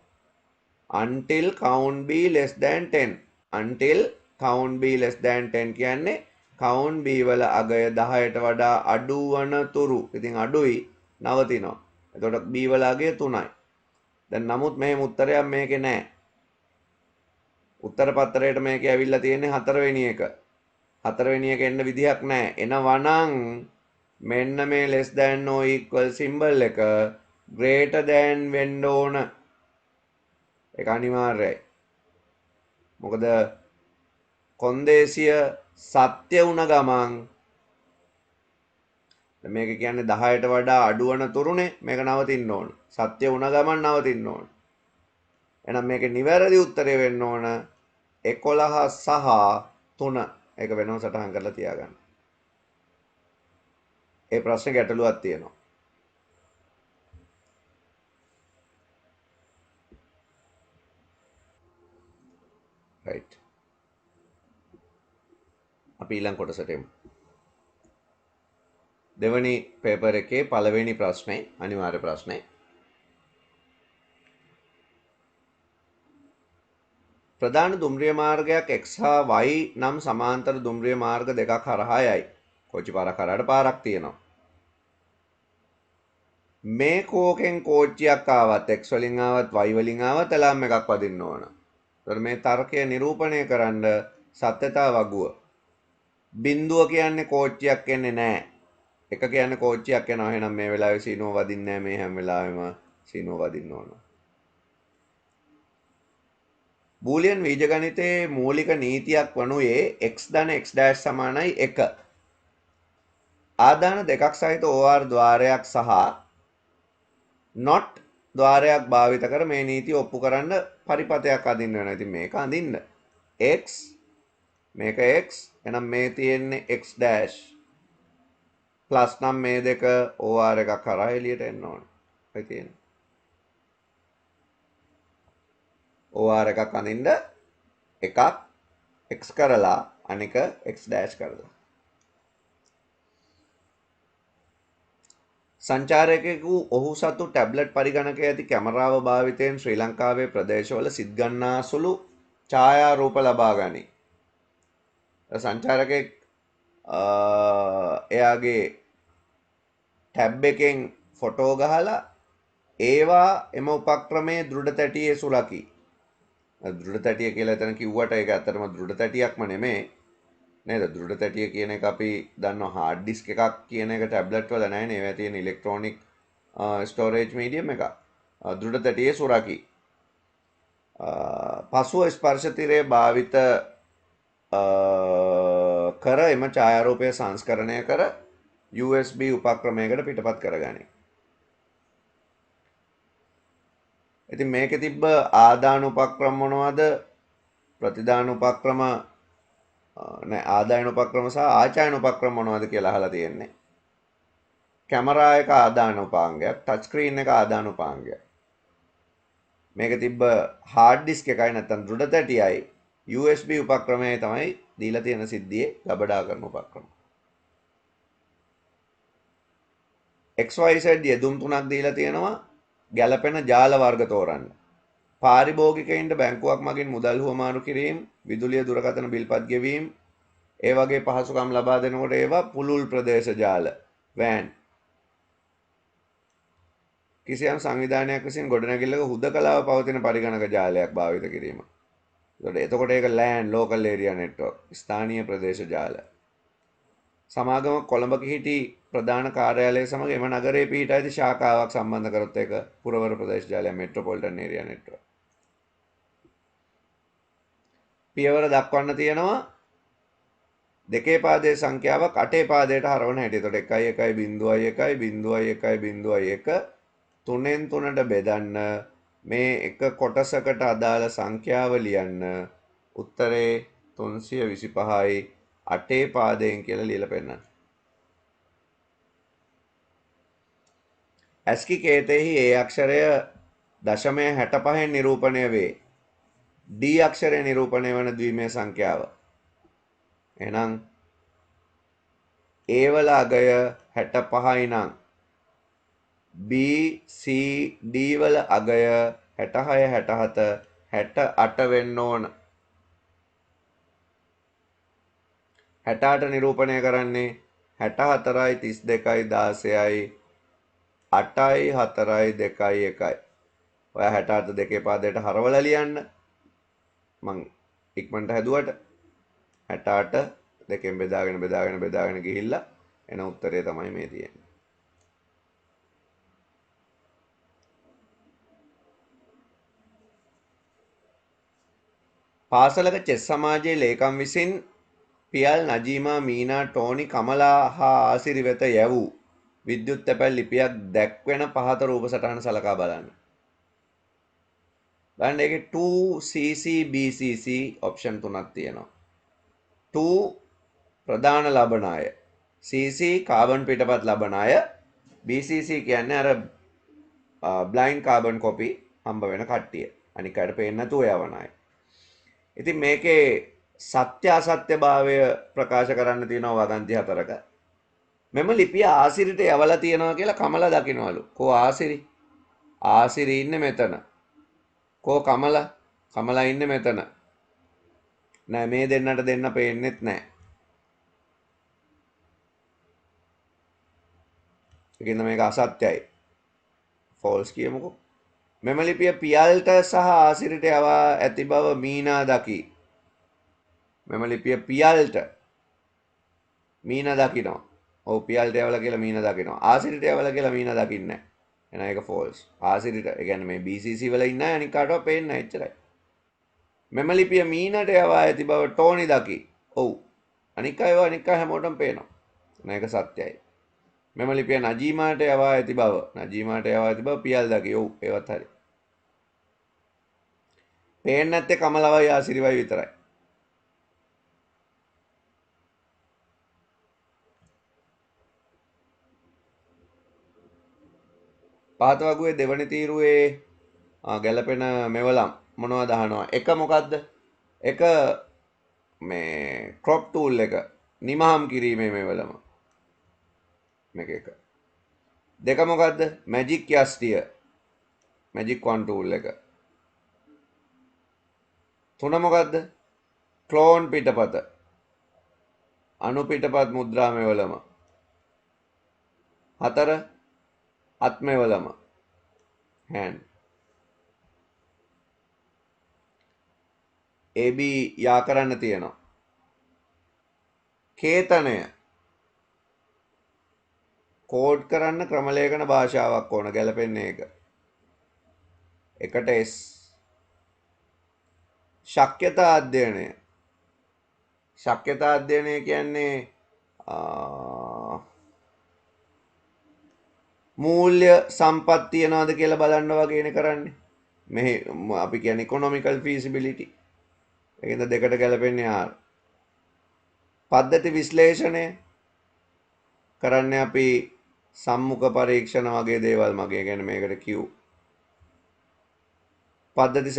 [SPEAKER 1] until count B less than 10. until count B less than 10 කියන්නේ count B වල අගය 10ට වඩා අඩු වන තුරු. ඉතින් අඩුයි නවතිනවා. එතකොට B වල අගය 3යි. දැන් නමුත් මෙහෙම උත්තරයක් මේකේ නැහැ. උත්තර පත්‍රයට මේකේ ඇවිල්ලා තියෙන්නේ 4 වෙනි එක. 4 වෙනි එක එන්න විදිහක් නැහැ. එනවනම් මෙන්න මේ less than or equal symbol එක greater than වෙන්න ඕන. ඒක අනිවාර්යයි. මොකද කොන්දේසිය සත්‍ය වුණ ගමන් මේක කියන්නේ 10ට වඩා අඩු වන තුරුනේ මේක නවතින්න ඕන. සත්‍ය වුණ ගමන් නවතින්න ඕන. එහෙනම් මේකේ නිවැරදි උත්තරය වෙන්න ඕන 11 සහ 3. ඒක වෙනම සටහන් කරලා තියාගන්න. ඒ ප්‍රශ්නේ ගැටලුවක් තියෙනවා. right. අපි ඊළඟ කොටසට එමු. දෙවැනි පේපර් එකේ පළවෙනි ප්‍රශ්නේ අනිවාර්ය ප්‍රශ්නේ. ප්‍රධාන දුම්රිය මාර්ගයක් X හා Y නම් සමාන්තර දුම්රිය මාර්ග දෙකක් හරහා යයි. කෝච්චි පාරක් හරහාට පාරක් තියෙනවා. මේ කෝකෙන් කෝච්චියක් ආවත් X වලින් ආවත් Y වලින් ආවත් ඇලාම් එකක් වදින්න ඕන. ඒතර මේ තර්කය නිරූපණය කරන්න සත්‍යතා වගුව. බිඳුව කියන්නේ කෝච්චියක් එන්නේ නැහැ. එක කියන්නේ කෝච්චියක් එනවා. එහෙනම් මේ වෙලාවේ සීනුව වදින්නේ නැහැ. මේ හැම වෙලාවෙම සීනුව වදින්න ඕන. බූලියන් බීජගණිතයේ මූලික නීතියක් වනුයේ x ධන x dash සමානයි 1. ආදාන දෙකක් සහිත OR ద్వාරයක් සහ not ద్వාරයක් භාවිත කර මේ නීතිය ඔප්පු කරන්න පරිපතයක් අදින්න වෙනවා. ඉතින් මේක අදින්න x මේක x එහෙනම් මේ තියෙන්නේ x dash ප්ලස් නම් මේ දෙක OR එකක් කරා එළියට එන්න ඕනේ. ඒ තියෙන්නේ OR එකක් අඳින්න එකක් x කරලා අනික x dash කරලා. සංචාරකයෙකු ඔහු සතු ටැබ්ලට් පරිගණකය ඇති කැමරාව භාවිතයෙන් ශ්‍රී ලංකාවේ ප්‍රදේශවල සිත් ගන්නා සුළු ඡායාරූප ලබා ගනී. සංචාරකයෙක් එයාගේ ටැබ් එකෙන් ෆොටෝ ගහලා ඒවා එම උපක්‍රමයේ දෘಢ තැටියේ සුරකී. දෘಢ තැටිය කියලා එතන කිව්වට ඒක ඇත්තටම දෘಢ තැටියක්ම නෙමෙයි නේද? දෘಢ තැටිය කියන එක අපි දන්නවා හાર્ඩ් ඩිස්ක් එකක් කියන එක ටැබ්ලට් වල නැහැ නේ. ඒවා තියෙන ඉලෙක්ට්‍රොනික ස්ටෝරේජ් මීඩියම් එක. දෘಢ තැටියේ සුරකී. පසුව ස්පර්ශ තිරය භාවිත කර එම ඡායාරූපය සංස්කරණය කර USB උපක්‍රමයකට පිටපත් කරගනී. ඉතින් මේකේ තිබ්බ ආදාන උපක්‍රම මොනවද? ප්‍රතිදාන උපක්‍රම නෑ ආදායන උපක්‍රම සහ ආචායන උපක්‍රම මොනවද කියලා අහලා තියෙන්නේ. කැමරා එක ආදාන උපාංගයක්, ටච් ස්ක්‍රීන් එක ආදාන උපාංගයක්. මේක තිබ්බ හાર્ඩ් ඩිස්ක් එකයි නැත්නම් දෘಢ තැටියයි USB උපක්‍රමයයි තමයි දීලා තියෙන සිද්ධියේ ගබඩා කරන උපක්‍රම. XYZ යෙදුම් තුනක් දීලා තියෙනවා ගැළපෙන ජාල වර්ග තෝරන්න. පාරිභෝගිකයින්ට බැංකුවක් මගින් මුදල් හුවමාරු කිරීම, විදුලිය දුරකථන බිල්පත් ගෙවීම, ඒ වගේ පහසුකම් ලබා දෙනකොට ඒවා පුළුල් ප්‍රදේශ ජාල, වෑන්. කිසියම් සංවිධානයක් විසින් ගොඩනැගිල්ලක හුදකලාව පවතින පරිගණක ජාලයක් භාවිත කිරීම. එතකොට ඒක LAN, local area network, ස්ථානීය ප්‍රදේශ ජාල. සමාගම කොළඹ කිහිටි ප්‍රධාන කාර්යාලය සමග එම නගරයේ පිහිටා ඇති ශාඛාවක් සම්බන්ධ කරොත් ඒක පුරවර ප්‍රදේශ ජාලය, මෙට්‍රොපොලිටන් ඒරියා නෙට්වර්ක්. පියවර දක්වන්න තියෙනවා දෙකේ පාදයේ සංඛ්‍යාවක් අටේ පාදයට හරවන හැටි. එතකොට 1 1 0 1 0 1 1 තුනෙන් තුනට බෙදන්න මේ එක කොටසකට අදාළ සංඛ්‍යාව ලියන්න උත්තරේ 325යි අටේ පාදයෙන් කියලා ලියලා පෙන්නන්න. ඇස්කි කේතෙහි ඒ අක්ෂරය දශමය 65න් නිරූපණය වේ. D අක්ෂරය නිරූපණය වන ද්විමය සංඛ්‍යාව. එහෙනම් A වල අගය 65යි නම් B C D වල අගය 66 67 68 වෙන්න ඕන. 68 නිරූපණය කරන්නේ 64යි 32යි 16යි 8යි 4යි 2යි 1යි. ඔයා 68 දෙකේ පාදයට හරවලා ලියන්න. මං ඉක්මනට හැදුවට 68 දෙකෙන් බෙදාගෙන ගිහිල්ලා එන උත්තරය තමයි මේ තියෙන්නේ. පාසලක චෙස් සමාජයේ ලේකම් විසින් පියල් නජීමා මීනා ටෝනි කමලා හා ආසිරි වෙත යැවූ විද්‍යුත් තැපැල් ලිපියක් දැක්වෙන පහත රූප සටහන සලකා බලන්න. බලන්න ඒකේ 2cc bcc ඔප්ෂන් තුනක් තියෙනවා. 2 ප්‍රධාන ලබන අය, cc කාබන් පිටපත් ලබන අය, bcc කියන්නේ අර බ්ලයින්ඩ් කාබන් කොපි හම්බ වෙන කට්ටිය. අනික අයට පේන්නේ නැතුව යවන අය. ඉතින් මේකේ සත්‍ය අසත්‍යභාවය ප්‍රකාශ කරන්න තියෙනවා වගන්ති හතරක. මෙම ලිපිය ආසිරිට යවලා තියෙනවා කියලා කමලා දකින්නවලු. කෝ ආසිරි? ආසිරි ඉන්නේ මෙතන. කෝ කමලා? කමලා ඉන්නේ මෙතන. නෑ මේ දෙන්නට දෙන්න පේන්නෙත් නෑ. ඒකින්ද මේක අසත්‍යයි. ෆෝල්ස් කියමුකෝ. මෙම ලිපිය පියල්ට සහ ආසිරිට යවා ඇති බව මීනා දකි. මෙම ලිපිය පියල්ට මීනා දකිනවා. ඔව් පියල්ට යවලා කියලා මීනා දකිනවා. ආසිරිට යවලා කියලා මීනා දකින්නේ නැහැ. එහෙනම් ඒක ෆෝල්ස්. ආසිරිට ඒ කියන්නේ මේ BCC වල ඉන්න අය අනික කාටවත් පේන්නේ නැහැ එච්චරයි. මෙම ලිපිය මීනට යවා ඇති බව ටෝනි දකි. ඔව්. අනික අය හැමෝටම පේනවා. මේක සත්‍යයි. මෙම ලිපිය නජීමාට යවා ඇති බව පියල් දකි. ඔව් ඒවත් හරි. පේන්නේ නැත්තේ කමලවයි ආසිරිවයි විතරයි. පහත වගුවේ දෙවනි තීරුවේ ගැලපෙන මෙවලම් මොනවද අහනවා? එක මොකද්ද? එක මේ ක්‍රොප් ටූල් එක නිමහම් කිරීමේ මෙවලම. මේක එක. දෙක මොකද්ද? මැජික් යස්ටිය. මැජික් වන් ටූල් එක. තුන මොකද්ද? ක්ලෝන් පිටපත. අනු පිටපත් මුද්‍රා මෙවලම. හතර අත් මෙවලම. hand. AB යා කරන්න තියෙනවා. කේතනය කෝඩ් කරන්න ක්‍රමලේඛන භාෂාවක් ඕන ගැලපෙන්නේ ඒක. එකට S. ශක්්‍යතා අධ්‍යයනය. ශක්්‍යතා අධ්‍යයනය කියන්නේ මූල්‍ය සම්පත් තියනවාද කියලා බලන්න වගේනේ කරන්නේ. මෙහි අපි කියන්නේ ඉකොනොමිකල් ෆීසිබිලිටි. ඒකෙන්ද දෙකට ගැලපෙන්නේ R. පද්ධති විශ්ලේෂණය කරන්නේ අපි සම්මුඛ පරීක්ෂණ වගේ දේවල් මගේ ගැන මේකට Q. පද්ධති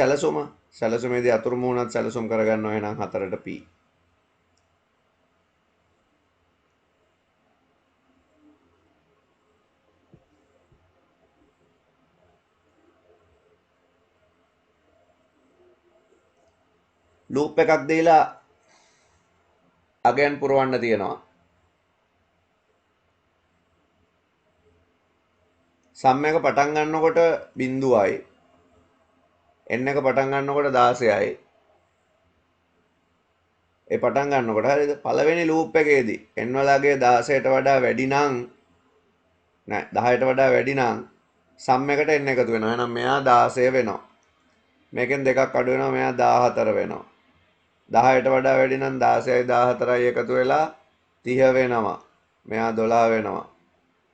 [SPEAKER 1] සැලසුමේදී අතුරු මුහුණත් සැලසුම් කරගන්නවා එහෙනම් 4ට P. ලූප් එකක් දීලා අගයන් පුරවන්න තියෙනවා. සම් එක පටන් ගන්නකොට 0යි n එක පටන් ගන්නකොට 16යි. ඒ පටන් ගන්නකොට හරිද? පළවෙනි ලූප් එකේදී n වලගේ 16ට වඩා වැඩි නම් නෑ 10ට වඩා වැඩි නම් සම් එකට n එකතු වෙනවා. එහෙනම් මෙයා 16 වෙනවා. මේකෙන් දෙකක් අඩු වෙනවා. මෙයා 14 වෙනවා. 10ට වඩා වැඩි නම් 16යි 14යි එකතු වෙලා 30 වෙනවා. මෙයා 12 වෙනවා.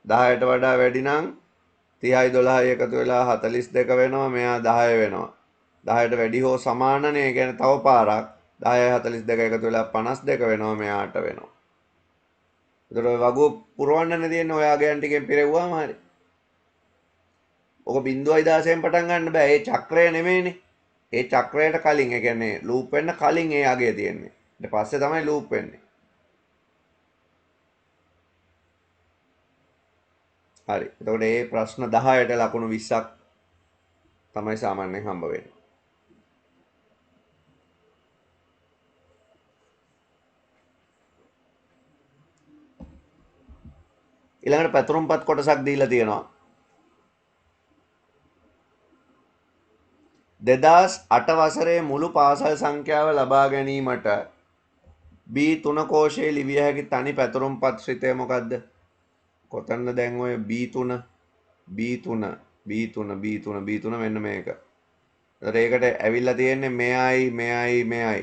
[SPEAKER 1] 10ට වඩා වැඩි නම් 30යි 12යි එකතු වෙලා 42 වෙනවා. මෙයා 10 වෙනවා. 10ට වැඩි හෝ සමානනේ. ඒ කියන්නේ තව පාරක් 10යි 42 එකතු වෙලා 52 වෙනවා. මෙයා 8 වෙනවා. ඒතර වගුව පුරවන්නනේ තියෙන්නේ ඔය අගයන් ටිකෙන් පිරෙව්වාම හරි. ඔක 0.16න් පටන් ගන්න බෑ. ඒ චක්‍රය නෙමෙයිනේ. ඒ චක්‍රයට කලින් ඒ කියන්නේ ලූප් වෙන්න කලින් ඒ අගය තියෙන්නේ. ඊට පස්සේ තමයි ලූප් වෙන්නේ. හරි. එතකොට මේ ප්‍රශ්න 10ට ලකුණු 20ක් තමයි සාමාන්‍යයෙන් හම්බ වෙන්නේ. ඊළඟට පැතුරුම්පත් කොටසක් දීලා තියෙනවා. 2008 වසරේ මුළු පාසල් සංඛ්‍යාව ලබා ගැනීමට B3 කෝෂයේ ලිවිය හැකි තනි පැතුරුම්පත් ශ්‍රිතය මොකද්ද? කොතනද දැන් ඔය B3 මෙන්න මේක. ඒතර ඒකට ඇවිල්ලා තියෙන්නේ මෙයයි.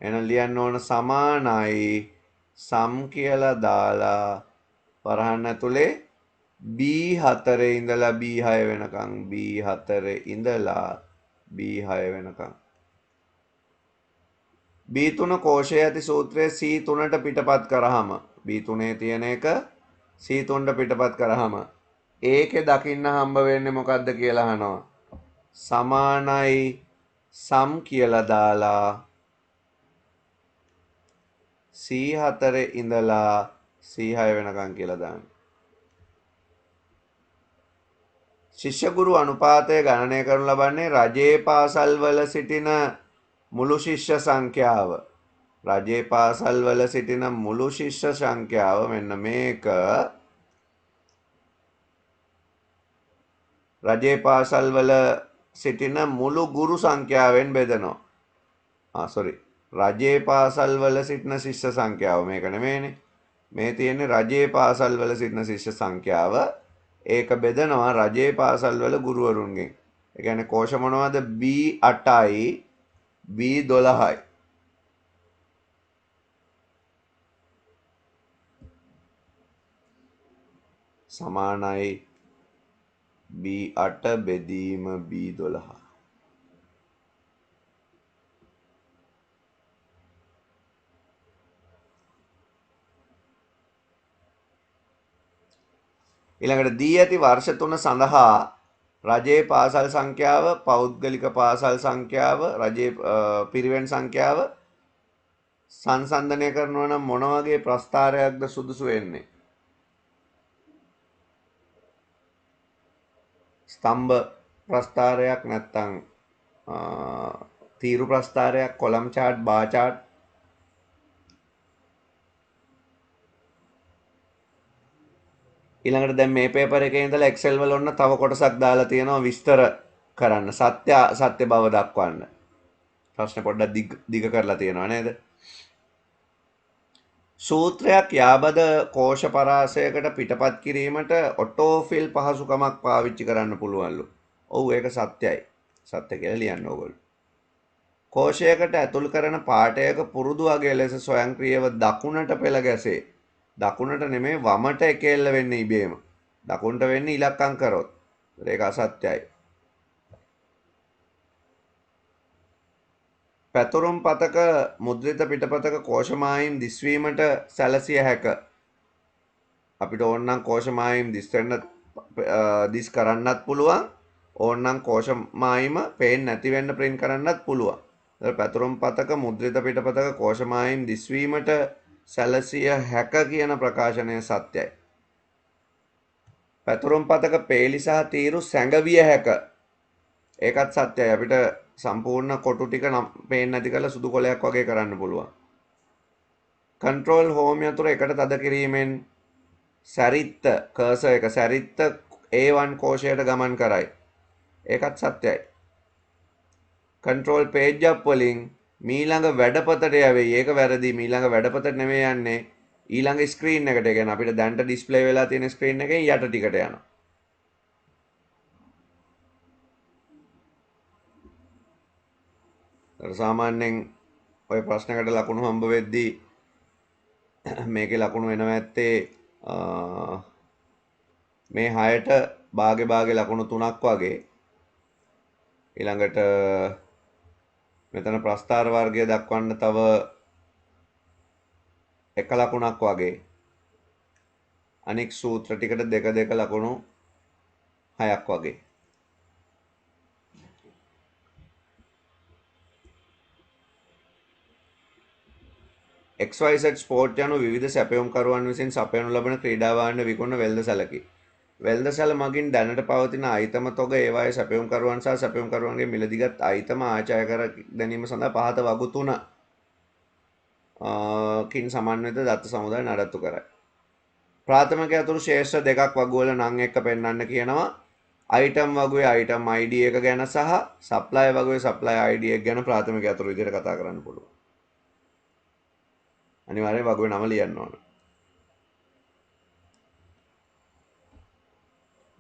[SPEAKER 1] එහෙනම් ලියන්න ඕන සමානයි සම් කියලා දාලා වරහන් ඇතුලේ B4 ඉඳලා B6 වෙනකන් B4 ඉඳලා B6 වෙනකන් B3 කෝෂයේ ඇති සූත්‍රය C3ට පිටපත් කරාම B3 තියෙන එක C3ට පිටපත් කරාම ඒකේ දකින්න හම්බ වෙන්නේ මොකද්ද කියලා අහනවා. සමානයි සම් කියලා දාලා C4 ඉඳලා C6 වෙනකන් කියලා දාන්න. ශිෂ්‍ය ගුරු අනුපාතය ගණනය කරනු ලබන්නේ රජයේ පාසල්වල සිටින මුළු ශිෂ්‍ය සංඛ්‍යාව. රජයේ පාසල්වල සිටින මුළු ශිෂ්‍ය සංඛ්‍යාව මෙන්න මේක. රජයේ පාසල්වල සිටින මුළු ගුරු සංඛ්‍යාවෙන් බෙදනවා. රජයේ පාසල්වල සිටින ශිෂ්‍ය සංඛ්‍යාව මේක නෙමෙයිනේ. මේ තියෙන්නේ රජයේ පාසල්වල සිටින ශිෂ්‍ය සංඛ්‍යාව. ඒක බෙදනවා රජයේ පාසල්වල ගුරුවරුන්ගෙන්. ඒ කියන්නේ කෝෂ මොනවද? B8යි B12යි. සමානයි B8 බෙදීම B12. ඊළඟට දී ඇති වර්ෂ 3 සඳහා රජයේ පාසල් සංඛ්‍යාව, පෞද්ගලික පාසල් සංඛ්‍යාව, රජයේ පිරිවෙන් සංඛ්‍යාව සංසන්දනය කරනවා නම් මොන වගේ ප්‍රස්ථාරයක්ද සුදුසු වෙන්නේ? ස්තම්භ ප්‍රස්ථාරයක් නැත්නම් තීරු ප්‍රස්ථාරයක්, කොලම් chart, bar chart. ඊළඟට දැන් මේ පේපර් එකේ ඉඳලා Excel වල ඔන්න තව කොටසක් දාලා තියෙනවා විස්තර කරන්න. සත්‍ය බව දක්වන්න. ප්‍රශ්න පොඩ්ඩක් දිග කරලා තියෙනවා නේද? සූත්‍රයක් යාබද කෝෂ පරාසයකට පිටපත් කිරීමට ඔටෝෆිල් පහසුකමක් පාවිච්චි කරන්න පුළුවන්ලු. ඔව් ඒක සත්‍යයි. සත්‍ය කියලා ලියන්න ඕගොල්ලෝ. කෝෂයකට ඇතුල් කරන පාඨයක පුරුදු වගේ ලෙස ස්වයංක්‍රීයව දකුණට පෙළ ගැසේ. දකුණට නෙමෙයි වමට එකෙල්ල වෙන්නේ ඉබේම. දකුණට වෙන්නේ ඉලක්කම් කරොත්. ඒක අසත්‍යයි. පැතුරුම් පතක මුද්‍රිත පිටපතක කෝෂමායිම් දිස්වීමට සැලසිය හැක. අපිට ඕනනම් කෝෂමායිම් දිස් කරන්නත් පුළුවන්. ඕනනම් කෝෂමායිම පේන්නේ නැති වෙන්න print කරන්නත් පුළුවන්. පැතුරුම් පතක මුද්‍රිත පිටපතක කෝෂමායිම් දිස්වීමට සැලසිය හැක කියන ප්‍රකාශනය සත්‍යයි. පැතුරුම් පතක පේලි සහ තීරු සැඟවිය හැක. ඒකත් සත්‍යයි. අපිට සම්පූර්ණ කොටු ටික පේන්නේ නැති කරලා සුදු කොලයක් වගේ කරන්න පුළුවන්. control home යතුර එකට තද කිරීමෙන් සැරිත්ත කර්සර් එක සැරිත්ත A1 කෝෂයට ගමන් කරයි. ඒකත් සත්‍යයි. control page up වලින් මීළඟ වැඩපතට යවෙයි. ඒක වැරදි. මීළඟ වැඩපතට නෙමෙයි යන්නේ. ඊළඟ ස්ක්‍රීන් එකට. ඒ කියන්නේ අපිට දැන්ට ඩිස්ප්ලේ වෙලා තියෙන ස්ක්‍රීන් එකෙන් යට ටිකට යනවා. සාමාන්‍යයෙන් ඔය ප්‍රශ්නකට ලකුණු හම්බ වෙද්දී මේකේ ලකුණු වෙනවා ඇත්තේ මේ 6ට භාගේ ලකුණු 3ක් වගේ. ඊළඟට මෙතන ප්‍රස්ථාර වර්ගය දක්වන්න තව එක ලකුණක් වගේ. අනික් සූත්‍ර ටිකට දෙක ලකුණු 6ක් වගේ. XYZ ස්පෝර්ට් යනු විවිධ සැපයුම්කරුවන් විසින් සපයනු ලබන ක්‍රීඩා වාහන විකුණන වෙළඳසැලකි. වෙළඳසැල මගින් දැනට පවතින අයිතම තොග ඒවායේ සැපයුම්කරුවන් සහ සැපයුම්කරුවන්ගේ මිලදීගත් අයිතම ආචාර්ය කර ගැනීම සඳහා පහත වගු 3 කින් සමන්විත දත්ත සමුදාය නඩත්තු කරයි. ප්‍රාථමික අතුරු ශේෂ්ත්‍ර දෙකක් වගුවල නම් එක්ක පෙන්වන්න කියනවා. අයිටම් වගුවේ අයිටම් ID එක ගැන සහ සප්ලයි වගුවේ සප්ලයි ID එක ගැන ප්‍රාථමික අතුරු විදිහට කතා කරන්න පුළුවන්. අනිවාර්යයෙන් වගුවේ නම ලියන්න ඕන.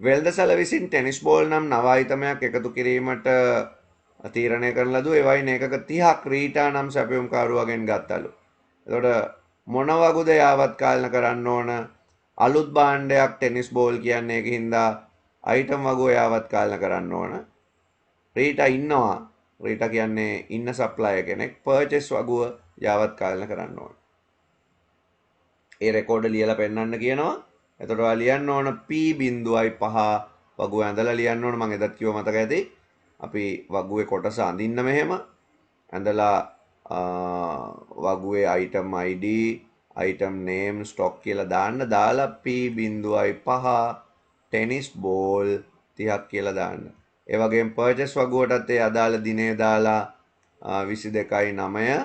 [SPEAKER 1] වෙළඳසැල විසින් ටෙනිස් බෝල් නම් නව ආයිතමයක් එකතු කිරීමට තීරණය කරන ලදු ඒවයින් ඒකක 30ක් රීටා නම් සැපයුම්කරුවගෙන් ගත්තලු. එතකොට මොන වගුද යාවත් කාලන කරන්න ඕන? අලුත් භාණ්ඩයක් ටෙනිස් බෝල් කියන්නේ ඒකින්ද අයිටම් වගුව යාවත් කාලන කරන්න ඕන. රීටා ඉන්නවා. රීටා කියන්නේ ඉන්න සප්ලයර් කෙනෙක්. පර්චේස් වගුව යාවත් කාලන කරන්න ඕන. ඒ රෙකෝඩ් ලියලා පෙන්නන්න කියනවා. එතකොට ඔයා ලියන්න ඕන P.5 වගුව ඇඳලා ලියන්න ඕන. මම එදත් කිව්ව මතක ඇති. අපි වගුවේ කොටස අඳින්න මෙහෙම ඇඳලා වගුවේ item ID, item name, stock කියලා දාලා P.5 ටෙනිස් බෝල් 30ක් කියලා දාන්න. ඒ වගේම purchase වගුවටත් ඒ අදාළ දිනේ දාලා 22/9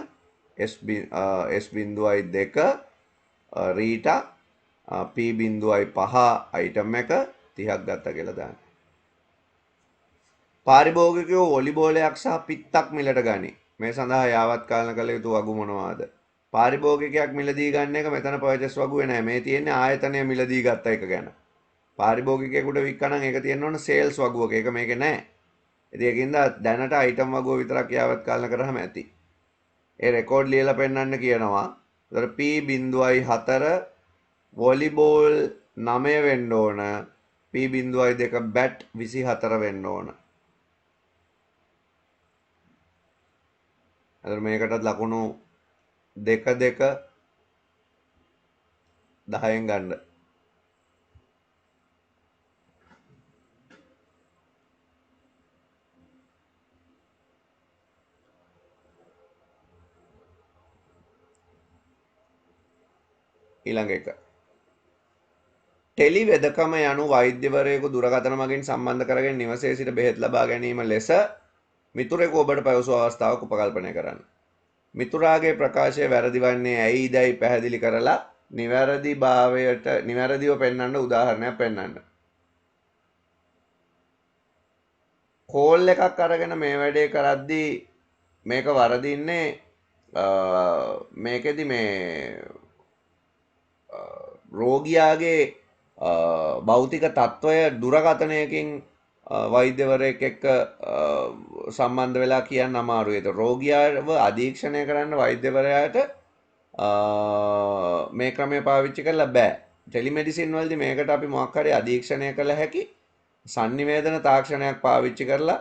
[SPEAKER 1] S.2 රීටා P.5 item එක 30ක් ගත්තා කියලා දාන්න. පාරිභෝගිකයෝ වොලිබෝලයක් සහ පිත්තක් මිලට ගනි. මේ සඳහා යාවත් කාලන කළ යුතු වගු මොනවාද? පාරිභෝගිකයක් මිලදී ගන්න එක මෙතන පර්චේස් වගුවේ නෑ. මේ තියෙන්නේ ආයතනය මිලදී ගත්ත එක ගැන. පාරිභෝගිකයෙකුට වික්කනම් ඒක තියෙන්න ඕන සේල්ස් වගුවක. ඒක මේකේ නෑ. ඉතින් ඒකින්ද දැනට අයිටම් වගුව විතරක් යාවත් කාලන කරාම ඇති. ඒ රෙකෝඩ් ලියලා පෙන්නන්න කියනවා. ඒතර P.4 වොලිබෝල් 9 වෙන්න ඕන. P.2 බැට් 24 වෙන්න ඕන. අද මේකටත් ලකුණු 2 10න් ගන්න. ඊළඟ එක. ටෙලි වෙදකම යනු වෛද්‍යවරයෙකු දුරකථන මගින් සම්බන්ධ කරගෙන නිවසේ සිට බෙහෙත් ලබා ගැනීම ලෙස මිතුරෙකු ඔබට පැවසූ අවස්ථාවක් උපකල්පනය කරන්න. මිතුරාගේ ප්‍රකාශය වැරදි වන්නේ ඇයිදයි පැහැදිලි කරලා නිවැරදිව පෙන්වන්න උදාහරණයක් පෙන්වන්න. කෝල් එකක් අරගෙන මේ වැඩේ කරද්දී මේක වරදින්නේ මේකෙදි මේ රෝගියාගේ භෞතික තත්ත්වය දුරකථනයකින් වෛද්‍යවරයෙක් එක්ක සම්බන්ධ වෙලා කියන්න අමාරුයි. ඒක රෝගියාව අධීක්ෂණය කරන්න වෛද්‍යවරයාට මේ ක්‍රමය පාවිච්චි කරලා බෑ. ටෙලිමෙඩිසින් වලදී මේකට අපි මොකක් හරි අධීක්ෂණය කළ හැකි sannivedana තාක්ෂණයක් පාවිච්චි කරලා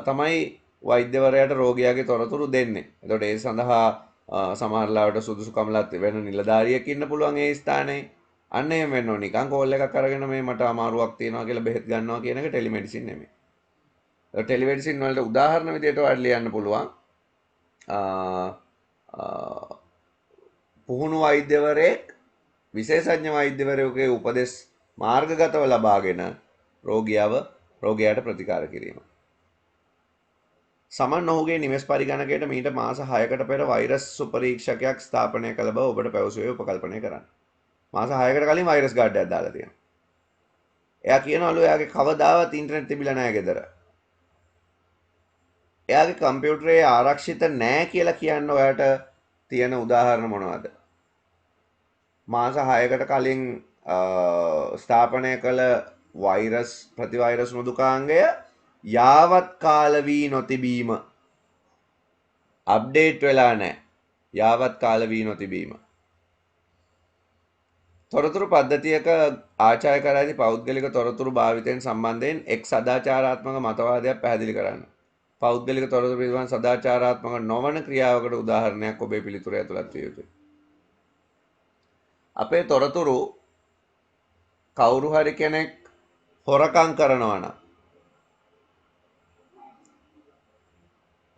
[SPEAKER 1] තමයි වෛද්‍යවරයාට රෝගියාගේ තොරතුරු දෙන්නේ. එතකොට ඒ සඳහා සමහරලාවට සුදුසුකම්ලත් වෙන නිලධාරියෙක් ඉන්න පුළුවන් ඒ ස්ථානයේ. අන්න එහෙම වෙන්න ඕන. නිකන් කෝල් එකක් අරගෙන මේ මට අමාරුවක් තියෙනවා කියලා බෙහෙත් ගන්නවා කියන එක ටෙලිමෙඩිසින් නෙමෙයි. ටෙලිමෙඩිසින් වලට උදාහරණ විදිහට ඔයාලට ලියන්න පුළුවන්. පුහුණු වෛද්‍යවරයෙක් විශේෂඥ වෛද්‍යවරයෙකුගේ උපදෙස් මාර්ගගතව ලබාගෙන රෝගියාට ප්‍රතිකාර කිරීම. සමන් ඔහුගේ නිවෙස් පරිගණකයට මීට මාස 6කට පෙර වෛරස් සුපරීක්ෂකයක් ස්ථාපනය කළ බව ඔබට පැවසුවේ උපකල්පනය කරන්න. මාස 6කට කලින් වෛරස් ගාඩ් එකක් දාලා තියෙනවා. එයා කියනවලු එයාගේ කවදාවත් ඉන්ටර්නෙට් තිබිලා නැහැ ගෙදර. එයාගේ කම්පියුටරේ ආරක්ෂිත නැහැ කියලා කියන්න ඔයාට තියෙන උදාහරණ මොනවද? මාස 6කට කලින් ස්ථාපනය කළ වෛරස් ප්‍රතිවෛරස් මෘදුකාංගය යාවත් කාල වී නොතිබීම. අප්ඩේට් වෙලා නැහැ. යාවත් කාල වී නොතිබීම. තොරතුරු පද්ධතියක ආචාර්ය කර ඇති පෞද්ගලික තොරතුරු භාවිතයෙන් සම්බන්ධයෙන් එක් සදාචාරාත්මක මතවාදයක් පැහැදිලි කරන්න. පෞද්ගලික තොරතුරු පිළිබඳ සදාචාරාත්මක නොවන ක්‍රියාවකට උදාහරණයක් ඔබේ පිළිතුර ඇතුළත් විය යුතුයි. අපේ තොරතුරු කවුරු හරි කෙනෙක් හොරකම් කරනවා නම්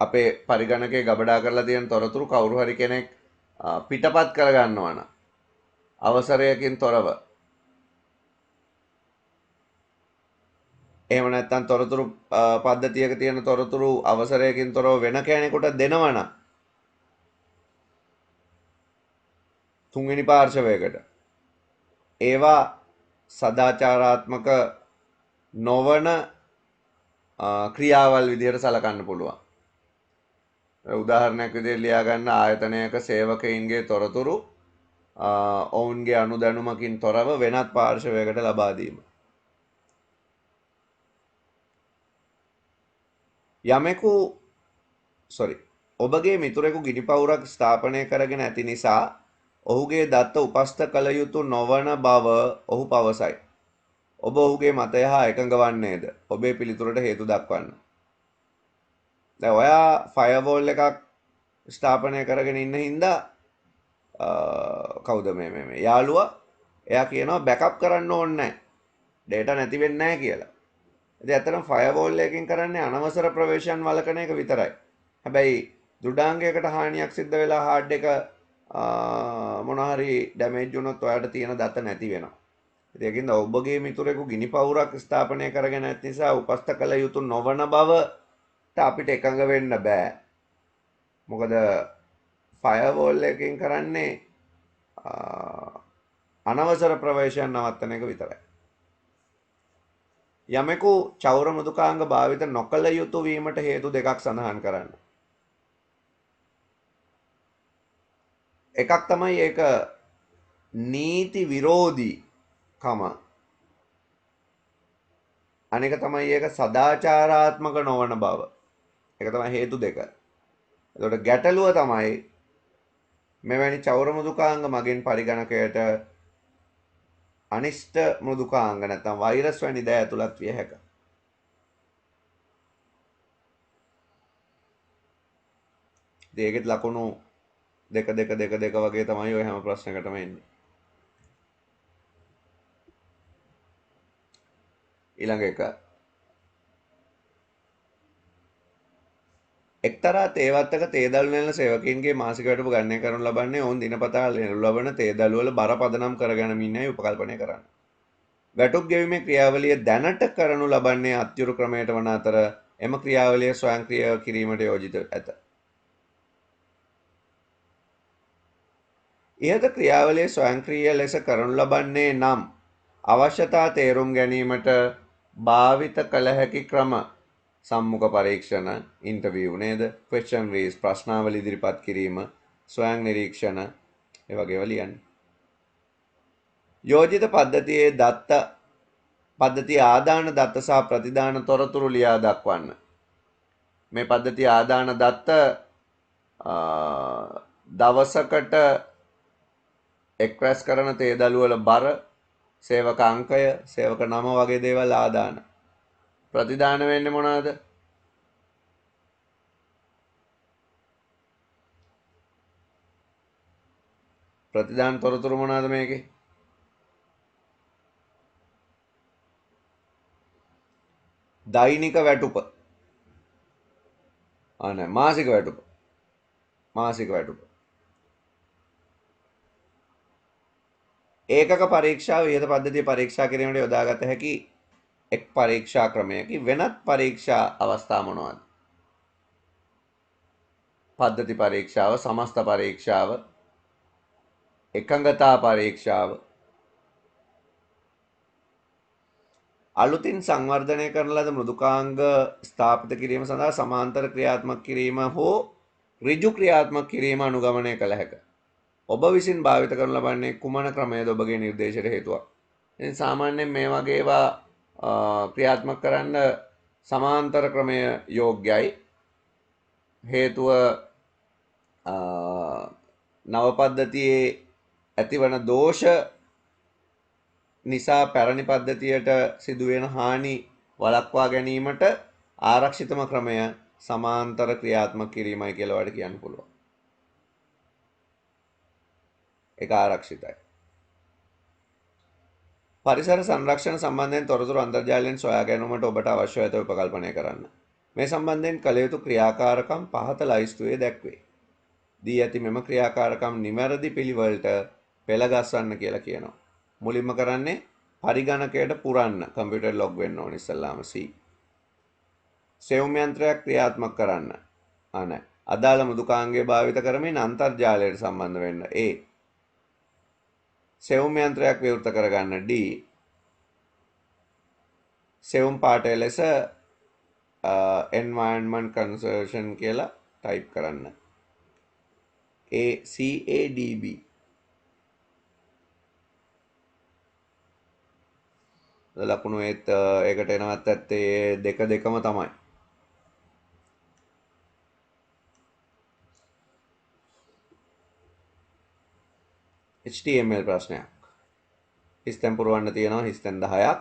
[SPEAKER 1] අපේ පරිගණකයේ ගබඩා කරලා තියෙන තොරතුරු කවුරු හරි කෙනෙක් පිටපත් කරගන්නවා නම් අවසරයකින් තොරව එහෙම නැත්නම් තොරතුරු පද්ධතියක තියෙන තොරතුරු අවසරයකින් තොරව වෙන කෙනෙකුට දෙනවා නම් තුන්වෙනි පාර්ශවයකට ඒවා සදාචාරාත්මක නොවන ක්‍රියාවල් විදිහට සලකන්න පුළුවන්. උදාහරණයක් විදිහට ලියා ගන්න ආයතනයක සේවකයින්ගේ තොරතුරු ඔවුන්ගේ අනුදැනුමකින් තොරව වෙනත් පාර්ශවයකට ලබා දීම. ඔබගේ මිතුරෙකු ගිනි පවුරක් ස්ථාපනය කරගෙන ඇති නිසා ඔහුගේ දත්ත උපස්ථ කළ යුතු නොවන බව ඔහු පවසයි. ඔබ ඔහුගේ මතය හා එකඟ වන්නේද? ඔබේ පිළිතුරට හේතු දක්වන්න. දැන් ඔයා ෆයර්වෝල් එකක් ස්ථාපනය කරගෙන ඉන්න හින්දා කවුද මේ යාළුවා එයා කියනවා බෑකප් කරන්න ඕනේ නැහැ. ඩේටා නැති වෙන්නේ නැහැ කියලා. ඉතින් ඇත්තටම ෆයර්වෝල් එකකින් කරන්නේ අනවසර ප්‍රවේශයන් වළකන එක විතරයි. හැබැයි දෘඩාංගයකට හානියක් සිද්ධ වෙලා හાર્ඩ් එක මොනවා හරි ඩැමේජ් වුණොත් ඔයාලට තියෙන දත නැති වෙනවා. ඉතින් ඒකින්ද ඔබගේ මිතුරෙකු ගිනි පවුරක් ස්ථාපනය කරගෙන නැති නිසා උපස්ථ කළ යුතු නොවන බවට අපිට එකඟ වෙන්න බෑ. මොකද ෆයර්වෝල් එකකින් කරන්නේ අනවසර ප්‍රවේශයන් නවත්තන එක විතරයි. යමෙකු චෞර මෘදුකාංග භාවිත නොකළ යුතු වීමට හේතු දෙකක් සඳහන් කරන්න. එකක් තමයි ඒක නීති විරෝධීකම. අනෙක තමයි ඒක සදාචාරාත්මක නොවන බව. ඒක තමයි හේතු දෙක. එතකොට ගැටලුව තමයි මෙවැනි චෞර මෘදුකාංග මගින් පරිගණකයට අනිෂ්ට මෘදුකාංග නැත්නම් වෛරස් වැනි දෑ ඇතුළත් විය හැක. ඒකෙත් ලකුණු දෙක වගේ තමයි ඔය හැම ප්‍රශ්නයකටම එන්නේ. ඊළඟ එක එක්තරා තේවත්තක තේදළු නෙළන සේවකයින්ගේ මාසික වැටුප ගණනය කරනු ලබන්නේ ඔවුන් දිනපතා ලබන තේදළු වල බර පදනම් කරගෙනමින්යි උපකල්පනය කරන්නේ. වැටුප් ගෙවීමේ ක්‍රියාවලිය දැනට කරනු ලබන්නේ අත්‍යුරු ක්‍රමයට වන අතර එම ක්‍රියාවලිය ස්වයංක්‍රීය කිරීමට යෝජිත ඇත. ඉහත ක්‍රියාවලිය ස්වයංක්‍රීය ලෙස කරනු ලබන්නේ නම් අවශ්‍යතා තේරුම් ගැනීමට භාවිත කළ හැකි ක්‍රම සම්මුඛ පරීක්ෂණ ඉන්ටර්විව් නේද? ක්වෙස්චන් රේස් ප්‍රශ්නාවලි ඉදිරිපත් කිරීම, ස්වයං නිරීක්ෂණ ඒ වගේව ලියන්න. යෝජිත පද්ධතියේ පද්ධතිය ආදාන දත්ත සහ ප්‍රතිදාන තොරතුරු ලියා දක්වන්න. මේ පද්ධතිය ආදාන දත්ත දවසකට එක් රැස් කරන තේදළු වල බර, සේවක අංකය, සේවක නම වගේ දේවල් ආදාන. ප්‍රතිදාන වෙන්නේ මොනවාද? ප්‍රතිදාන තොරතුරු මොනවාද මේකේ? දෛනික වැටුප. නෑ මාසික වැටුප. මාසික වැටුප. ඒකක පරීක්ෂාව ඉහත පද්ධතිය පරීක්ෂා කිරීමට යොදාගත හැකි එක් පරීක්ෂා ක්‍රමයකි. වෙනත් පරීක්ෂා අවස්ථා මොනවාද? පද්ධති පරීක්ෂාව, සමස්ත පරීක්ෂාව, එකඟතා පරීක්ෂාව, අලුතින් සංවර්ධනය කරන ලද මෘදුකාංග ස්ථාපිත කිරීම සඳහා සමාන්තර ක්‍රියාත්මක කිරීම හෝ ඍජු ක්‍රියාත්මක කිරීම අනුගමනය කළ හැක. ඔබ විසින් භාවිත කරනු ලබන්නේ කුමන ක්‍රමයද ඔබගේ නිර්දේශයට හේතුවක්? ඉතින් සාමාන්‍යයෙන් මේ වගේ ඒවා ක්‍රියාත්මක කරන්න සමාන්තර ක්‍රමය යෝග්‍යයි. හේතුව නව පද්ධතියේ ඇතිවන දෝෂ නිසා පැරණි පද්ධතියට සිදුවෙන හානි වළක්වා ගැනීමට ආරක්ෂිතම ක්‍රමය සමාන්තර ක්‍රියාත්මක කිරීමයි කියලා වඩ කියන්න පුළුවන්. ඒක ආරක්ෂිතයි. පරිසර සංරක්ෂණ සම්බන්ධයෙන් තොරතුරු අන්තර්ජාලයෙන් සොයා ගැනීමට ඔබට අවශ්‍ය ඇත උපකල්පනය කරන්න. මේ සම්බන්ධයෙන් කළ යුතු ක්‍රියාකාරකම් පහත ලයිස්තුවේ දැක්වේ. දී ඇති මෙම ක්‍රියාකාරකම් නිවැරදි පිළිවෙලට පෙළගස්වන්න කියලා කියනවා. මුලින්ම කරන්නේ පරිගණකයට පුරන්න කම්පියුටර් ලොග් වෙන්න ඕන ඉස්සල්ලාම C. සෙවුම් යන්ත්‍රයක් ක්‍රියාත්මක කරන්න අදාළ මෘදුකාංගය භාවිත කරමින් අන්තර්ජාලයට සම්බන්ධ වෙන්න A. සෙවුම් යන්ත්‍රයක් විවෘත කරගන්න D. සෙවුම් පාටය ලෙස environment conservation කියලා ටයිප් කරන්න. CADB. ලකුණු ඒත් ඒකට එනවත් ඇත්තේ දෙක දෙකම තමයි. HTML ප්‍රශ්නයක්. හිස්තැන් පුරවන්න තියෙනවා හිස්තැන් 10ක්.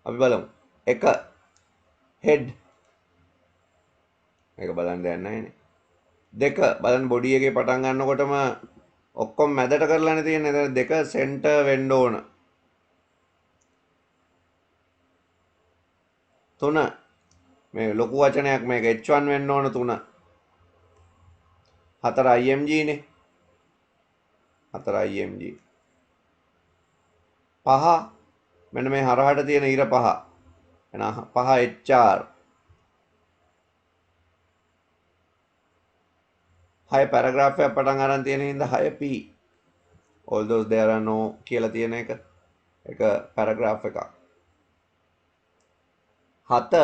[SPEAKER 1] අපි බලමු. 1 head. මේක බලන්න දෙයක් නැහැ නේ. 2 බලන්න බොඩි එකේ පටන් ගන්නකොටම ඔක්කොම මැදට කරලානේ තියෙන්නේ. එතන 2 සෙන්ටර් වෙන්න ඕන. 3 මේ ලොකු වචනයක් මේක H1 වෙන්න ඕන 3. 4 IMG නේ. 4 IMG. 5 මෙන්න මේ හරහට තියෙන ඉර 5. එහෙනම් 5 HR. 6 පැරග්‍රාෆ් එකක් පටන් අරන් තියෙන හින්දා 6 P. all those there are no කියලා තියෙන එක පැරග්‍රාෆ් එකක්. 7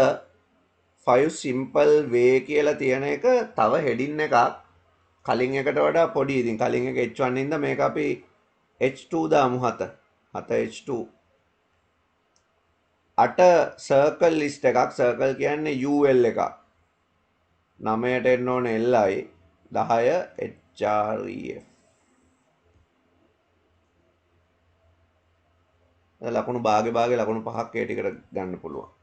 [SPEAKER 1] 5 simple way කියලා තියෙන එක තව heading එකක් කලින් එකට වඩා පොඩි. ඉතින් කලින් එක H1 ඉඳන් මේක අපි H2 දාමු 7 H2. 8 circle list එකක්. circle කියන්නේ UL එකක්. 9ට එන්න ඕනේ LI. 10 HREF. ලකුණු භාගේ ලකුණු 5ක් ඒ ටිකට ගන්න පුළුවන්.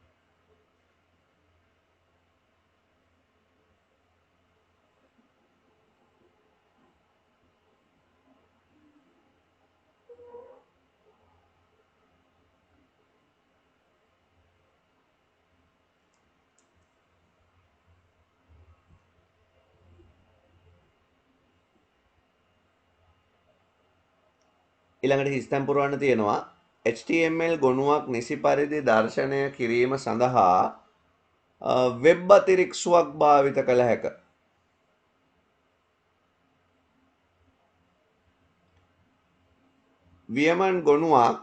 [SPEAKER 1] ඊළඟට හිස්තැන් පුරවන්න තියෙනවා HTML ගොනුවක් නිසි පරිදි දර්ශනය කිරීම සඳහා වෙබ් අතිරික්සුවක් භාවිත කළ හැක. වියමන් ගොනුවක්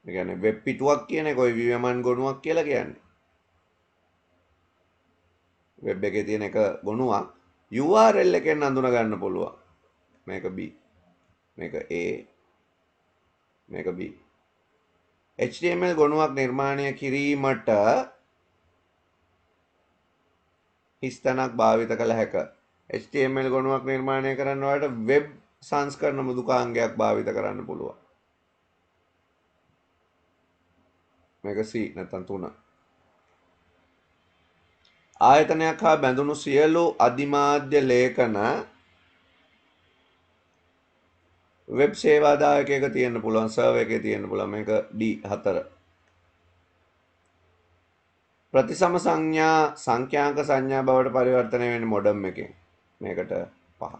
[SPEAKER 1] කියන්නේ වෙබ් පිටුවක් කියන එක ඔය වියමන් ගොනුවක් කියලා කියන්නේ. වෙබ් එකේ තියෙන එක ගොනුවක් URL එකෙන් අඳුන ගන්න පුළුවන්. මේක B. මේක A. මේක B. HTML ගොනුවක් නිර්මාණය කිරීමට හිස්තැනක් භාවිත කළ හැක. HTML ගොනුවක් නිර්මාණය කරන්න ඔයාලට වෙබ් සංස්කරණ මෘදුකාංගයක් භාවිත කරන්න පුළුවන්. මේක C නැත්නම් 3. ආයතනයක් හා බැඳුණු සියලු අධිමාධ්‍ය ලේඛන වෙබ් සේවාදායකයක තියෙන්න පුළුවන්. සර්වර් එකේ තියෙන්න පුළුවන්. මේක D 4. ප්‍රතිසම සංඥා සංඛ්‍යාංක සංඥා බවට පරිවර්තනය වෙන්නේ මොඩම් එකෙන්. මේකට 5.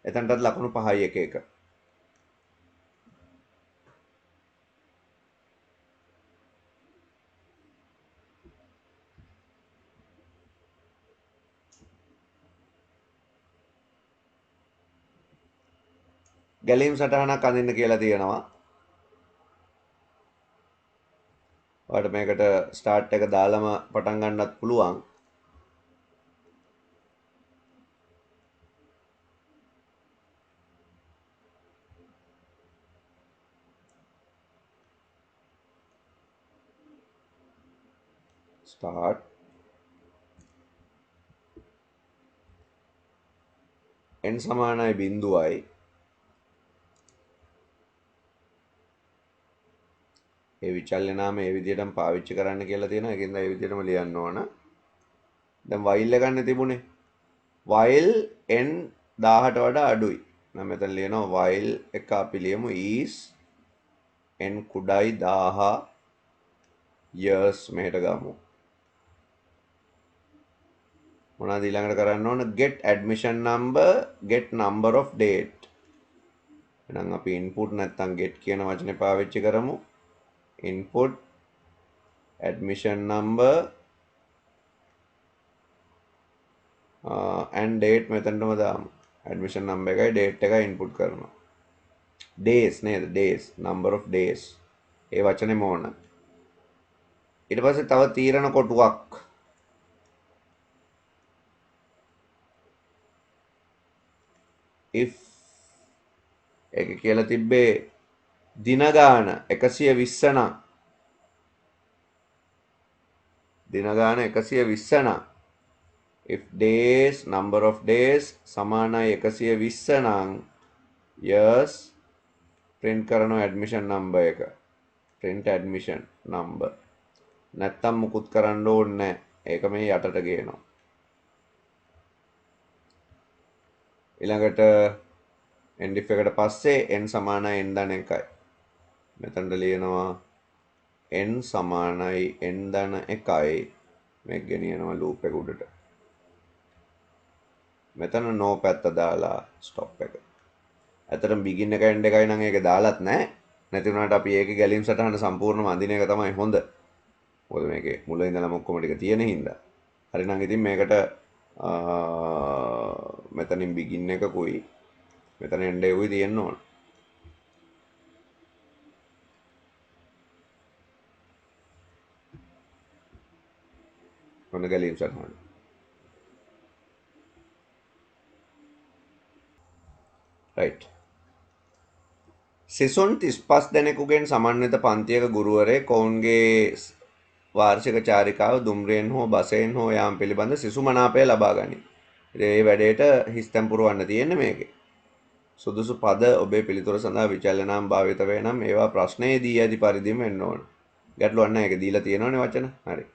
[SPEAKER 1] එතනටත් ලකුණු 5යි එක එක. ගැලීම් සටහනක් අඳින්න කියලා තියෙනවා. ඔයාලට මේකට ස්ටාර්ට් එක දාලම පටන් ගන්නත් පුළුවන්. start n සමානයි බිඳුවයි ඒ විචල්්‍ය නාම ඒ විදිහටම පාවිච්චි කරන්න කියලා තියෙනවා. ඒකෙන්ද ඒ විදිහටම ලියන්න ඕන. දැන් while එක ගන්න තිබුණේ while n 1000ට වඩා අඩුයි. නම් මෙතන ලියනවා while එක අපි ලියමු is n කුඩායි 1000 years මෙහෙට ගමු. මොනවද ඊළඟට කරන්න ඕන? get admission number get number of date. එහෙනම් අපි input නැත්තම් get කියන වචනේ පාවිච්චි කරමු. input admission number and date මෙතනටම දාමු. admission number එකයි date එකයි input කරනවා. days නේද? days number of days ඒ වචනේම ඕන. ඊට පස්සේ තව තීරණ කොටුවක් if එක කියලා තිබ්බේ දින ගාන 120 නම් දින ගාන 120 නම් if days number of days සමානයි 120 නම් years print කරනවා admission number එක print admission number නැත්තම් මුකුත් කරන්න ඕනේ නැහැ. ඒක මේ යටට ගේනවා. ඊළඟට end if එකට පස්සේ n සමානයි n ධන 1යි. මෙතනට ලියනවා n සමානයි n ධන 1යි. මේක ගෙනියනවා loop එක උඩට. මෙතන no පැත්ත දාලා stop එක. ඇත්තටම begin එක end එකයි නම් ඒක දාලත් නැහැ. නැති වුණාට අපි ඒකේ ගැලීම් සටහන සම්පූර්ණම අඳින එක තමයි හොඳ. මොකද මේකේ මුල ඉඳලම ඔක්කොම ටික තියෙන හින්දා. හරි නම් ඉතින් මේකට මෙතනින් begin එකකුයි මෙතන end එකකුයි තියෙන්න ඕන. ඔන්න ගැලීම් සටහන. right. සිසුන් 35 දෙනෙකුගෙන් සමන්විත පන්තියක ගුරුවරයෙක් ඔවුන්ගේ වාර්ෂික චාරිකාව දුම්රියෙන් හෝ බසයෙන් හෝ යාම පිළිබඳ සිසු මනාපය ලබා ගනී. ඒ වැඩේට හිස්තැන් පුරවන්න තියෙන්නේ මේකේ. සුදුසු පද ඔබේ පිළිතුර සඳහා විචල්්‍ය නාම භාවිත වේ නම් ඒවා ප්‍රශ්නයේ දී ඇති පරිදිම වෙන්න ඕන. ගැටලුවක් නැහැ. ඒක දීලා තියෙනවනේ වචන. හරි.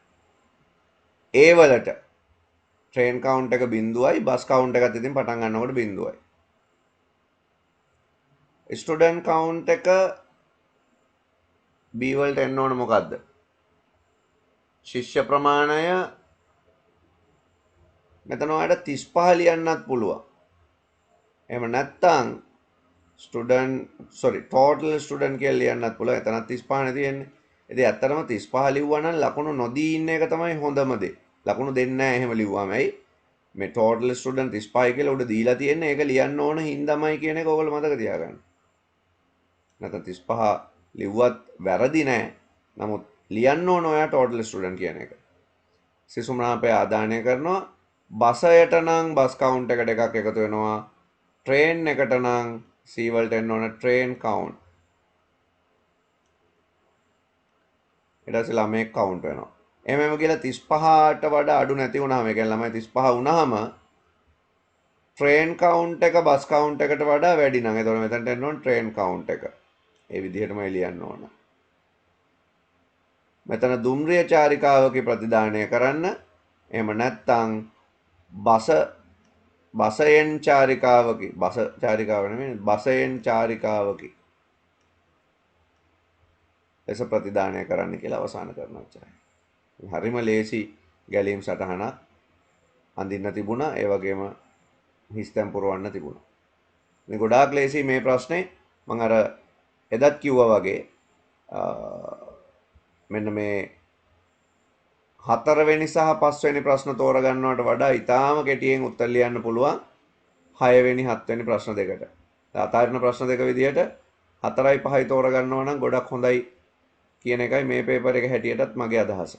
[SPEAKER 1] ඒ වලට ට්‍රේන් කවුන්ට් එක 0යි බස් කවුන්ට් එකත් ඉතින් පටන් ගන්නකොට 0යි. ස්ටුඩන්ට් කවුන්ට් එක B වලට එන්න ඕන මොකද්ද? ශිෂ්‍ය ප්‍රමාණය මෙතන ඔයාලට 35 ලියන්නත් පුළුවන්. එහෙම නැත්නම් total student කියලා ලියන්නත් පුළුවන්. එතනත් 35 නේ තියෙන්නේ. ඉතින් ඇත්තටම 35 ලිව්වා නම් ලකුණු නොදී ඉන්න එක තමයි හොඳම දේ. ලකුණු දෙන්නේ නැහැ එහෙම ලිව්වම. ඇයි? මේ total student 35 කියලා උඩ දීලා තියෙන්නේ. ඒක ලියන්න ඕන හින්දාමයි කියන එක ඕගොල්ලෝ මතක තියාගන්න. නැත්නම් 35 ලිව්වත් වැරදි නෑ. නමුත් ලියන්න ඕන ඔයා total student කියන එක. සිසු මනාපය ආදානය කරනවා. බසයට නම් බස් කවුන්ට් එකට එකක් එකතු වෙනවා. ට්‍රේන් එකට නම් C වලට එන්න ඕන ට්‍රේන් කවුන්ට්. ඊට පස්සේ ළමයෙක් කවුන්ට් වෙනවා. එහෙමම කියලා 35ට වඩා අඩු නැති වුණාම ඒ කියන්නේ ළමයි 35 වුණාම ට්‍රේන් කවුන්ට් එක බස් කවුන්ට් එකට වඩා වැඩි නම් එතකොට මෙතනට එන්න ඕන ට්‍රේන් කවුන්ට් එක. ඒ විදිහටමයි ලියන්න ඕන. මෙතන දුම්රිය චාරිකාවක ප්‍රතිදානය කරන්න. එහෙම නැත්නම් බසයෙන් චාරිකාවකි බස චාරිකාව නෙමෙයි බසයෙන් චාරිකාවකි ලෙස ප්‍රතිදානය කරන්න කියලා අවසන් කරනවා ඉච්චරයි. හරිම ලේසි ගැලීම් සටහනක් අඳින්න තිබුණා. ඒ වගේම හිස්තැන් පුරවන්න තිබුණා. මේ ගොඩාක් ලේසි මේ ප්‍රශ්නේ. මම අර එදත් කිව්වා වගේ මෙන්න මේ 4 වෙනි සහ 5 වෙනි ප්‍රශ්න තෝරගන්නවට වඩා ඊටාම කෙටියෙන් උත්තර ලියන්න පුළුවන් 6 වෙනි 7 වෙනි ප්‍රශ්න දෙකට. අතාරින ප්‍රශ්න දෙක විදිහට 4යි 5යි තෝරගන්නවා නම් ගොඩක් හොඳයි කියන එකයි මේ පේපර් එක හැටියටත් මගේ අදහස.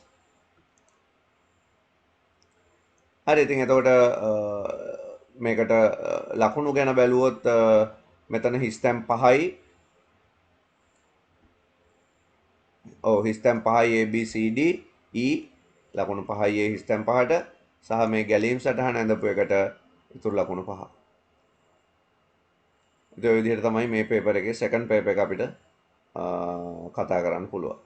[SPEAKER 1] හරි ඉතින් එතකොට මේකට ලකුණු ගැන බැලුවොත් මෙතන හිස්තැන් 5යි හිස්තැන් 5යි A B C D E ලකුණු 5යි ඒ හිස්තැන් පහට සහ මේ ගැලීම් සටහන ඇඳපු එකට ඉතුරු ලකුණු 5. ඉතින් ඔය විදිහට තමයි මේ පේපර් එකේ සෙකන්ඩ් පේපර් එක අපිට කතා කරන්න පුළුවන්.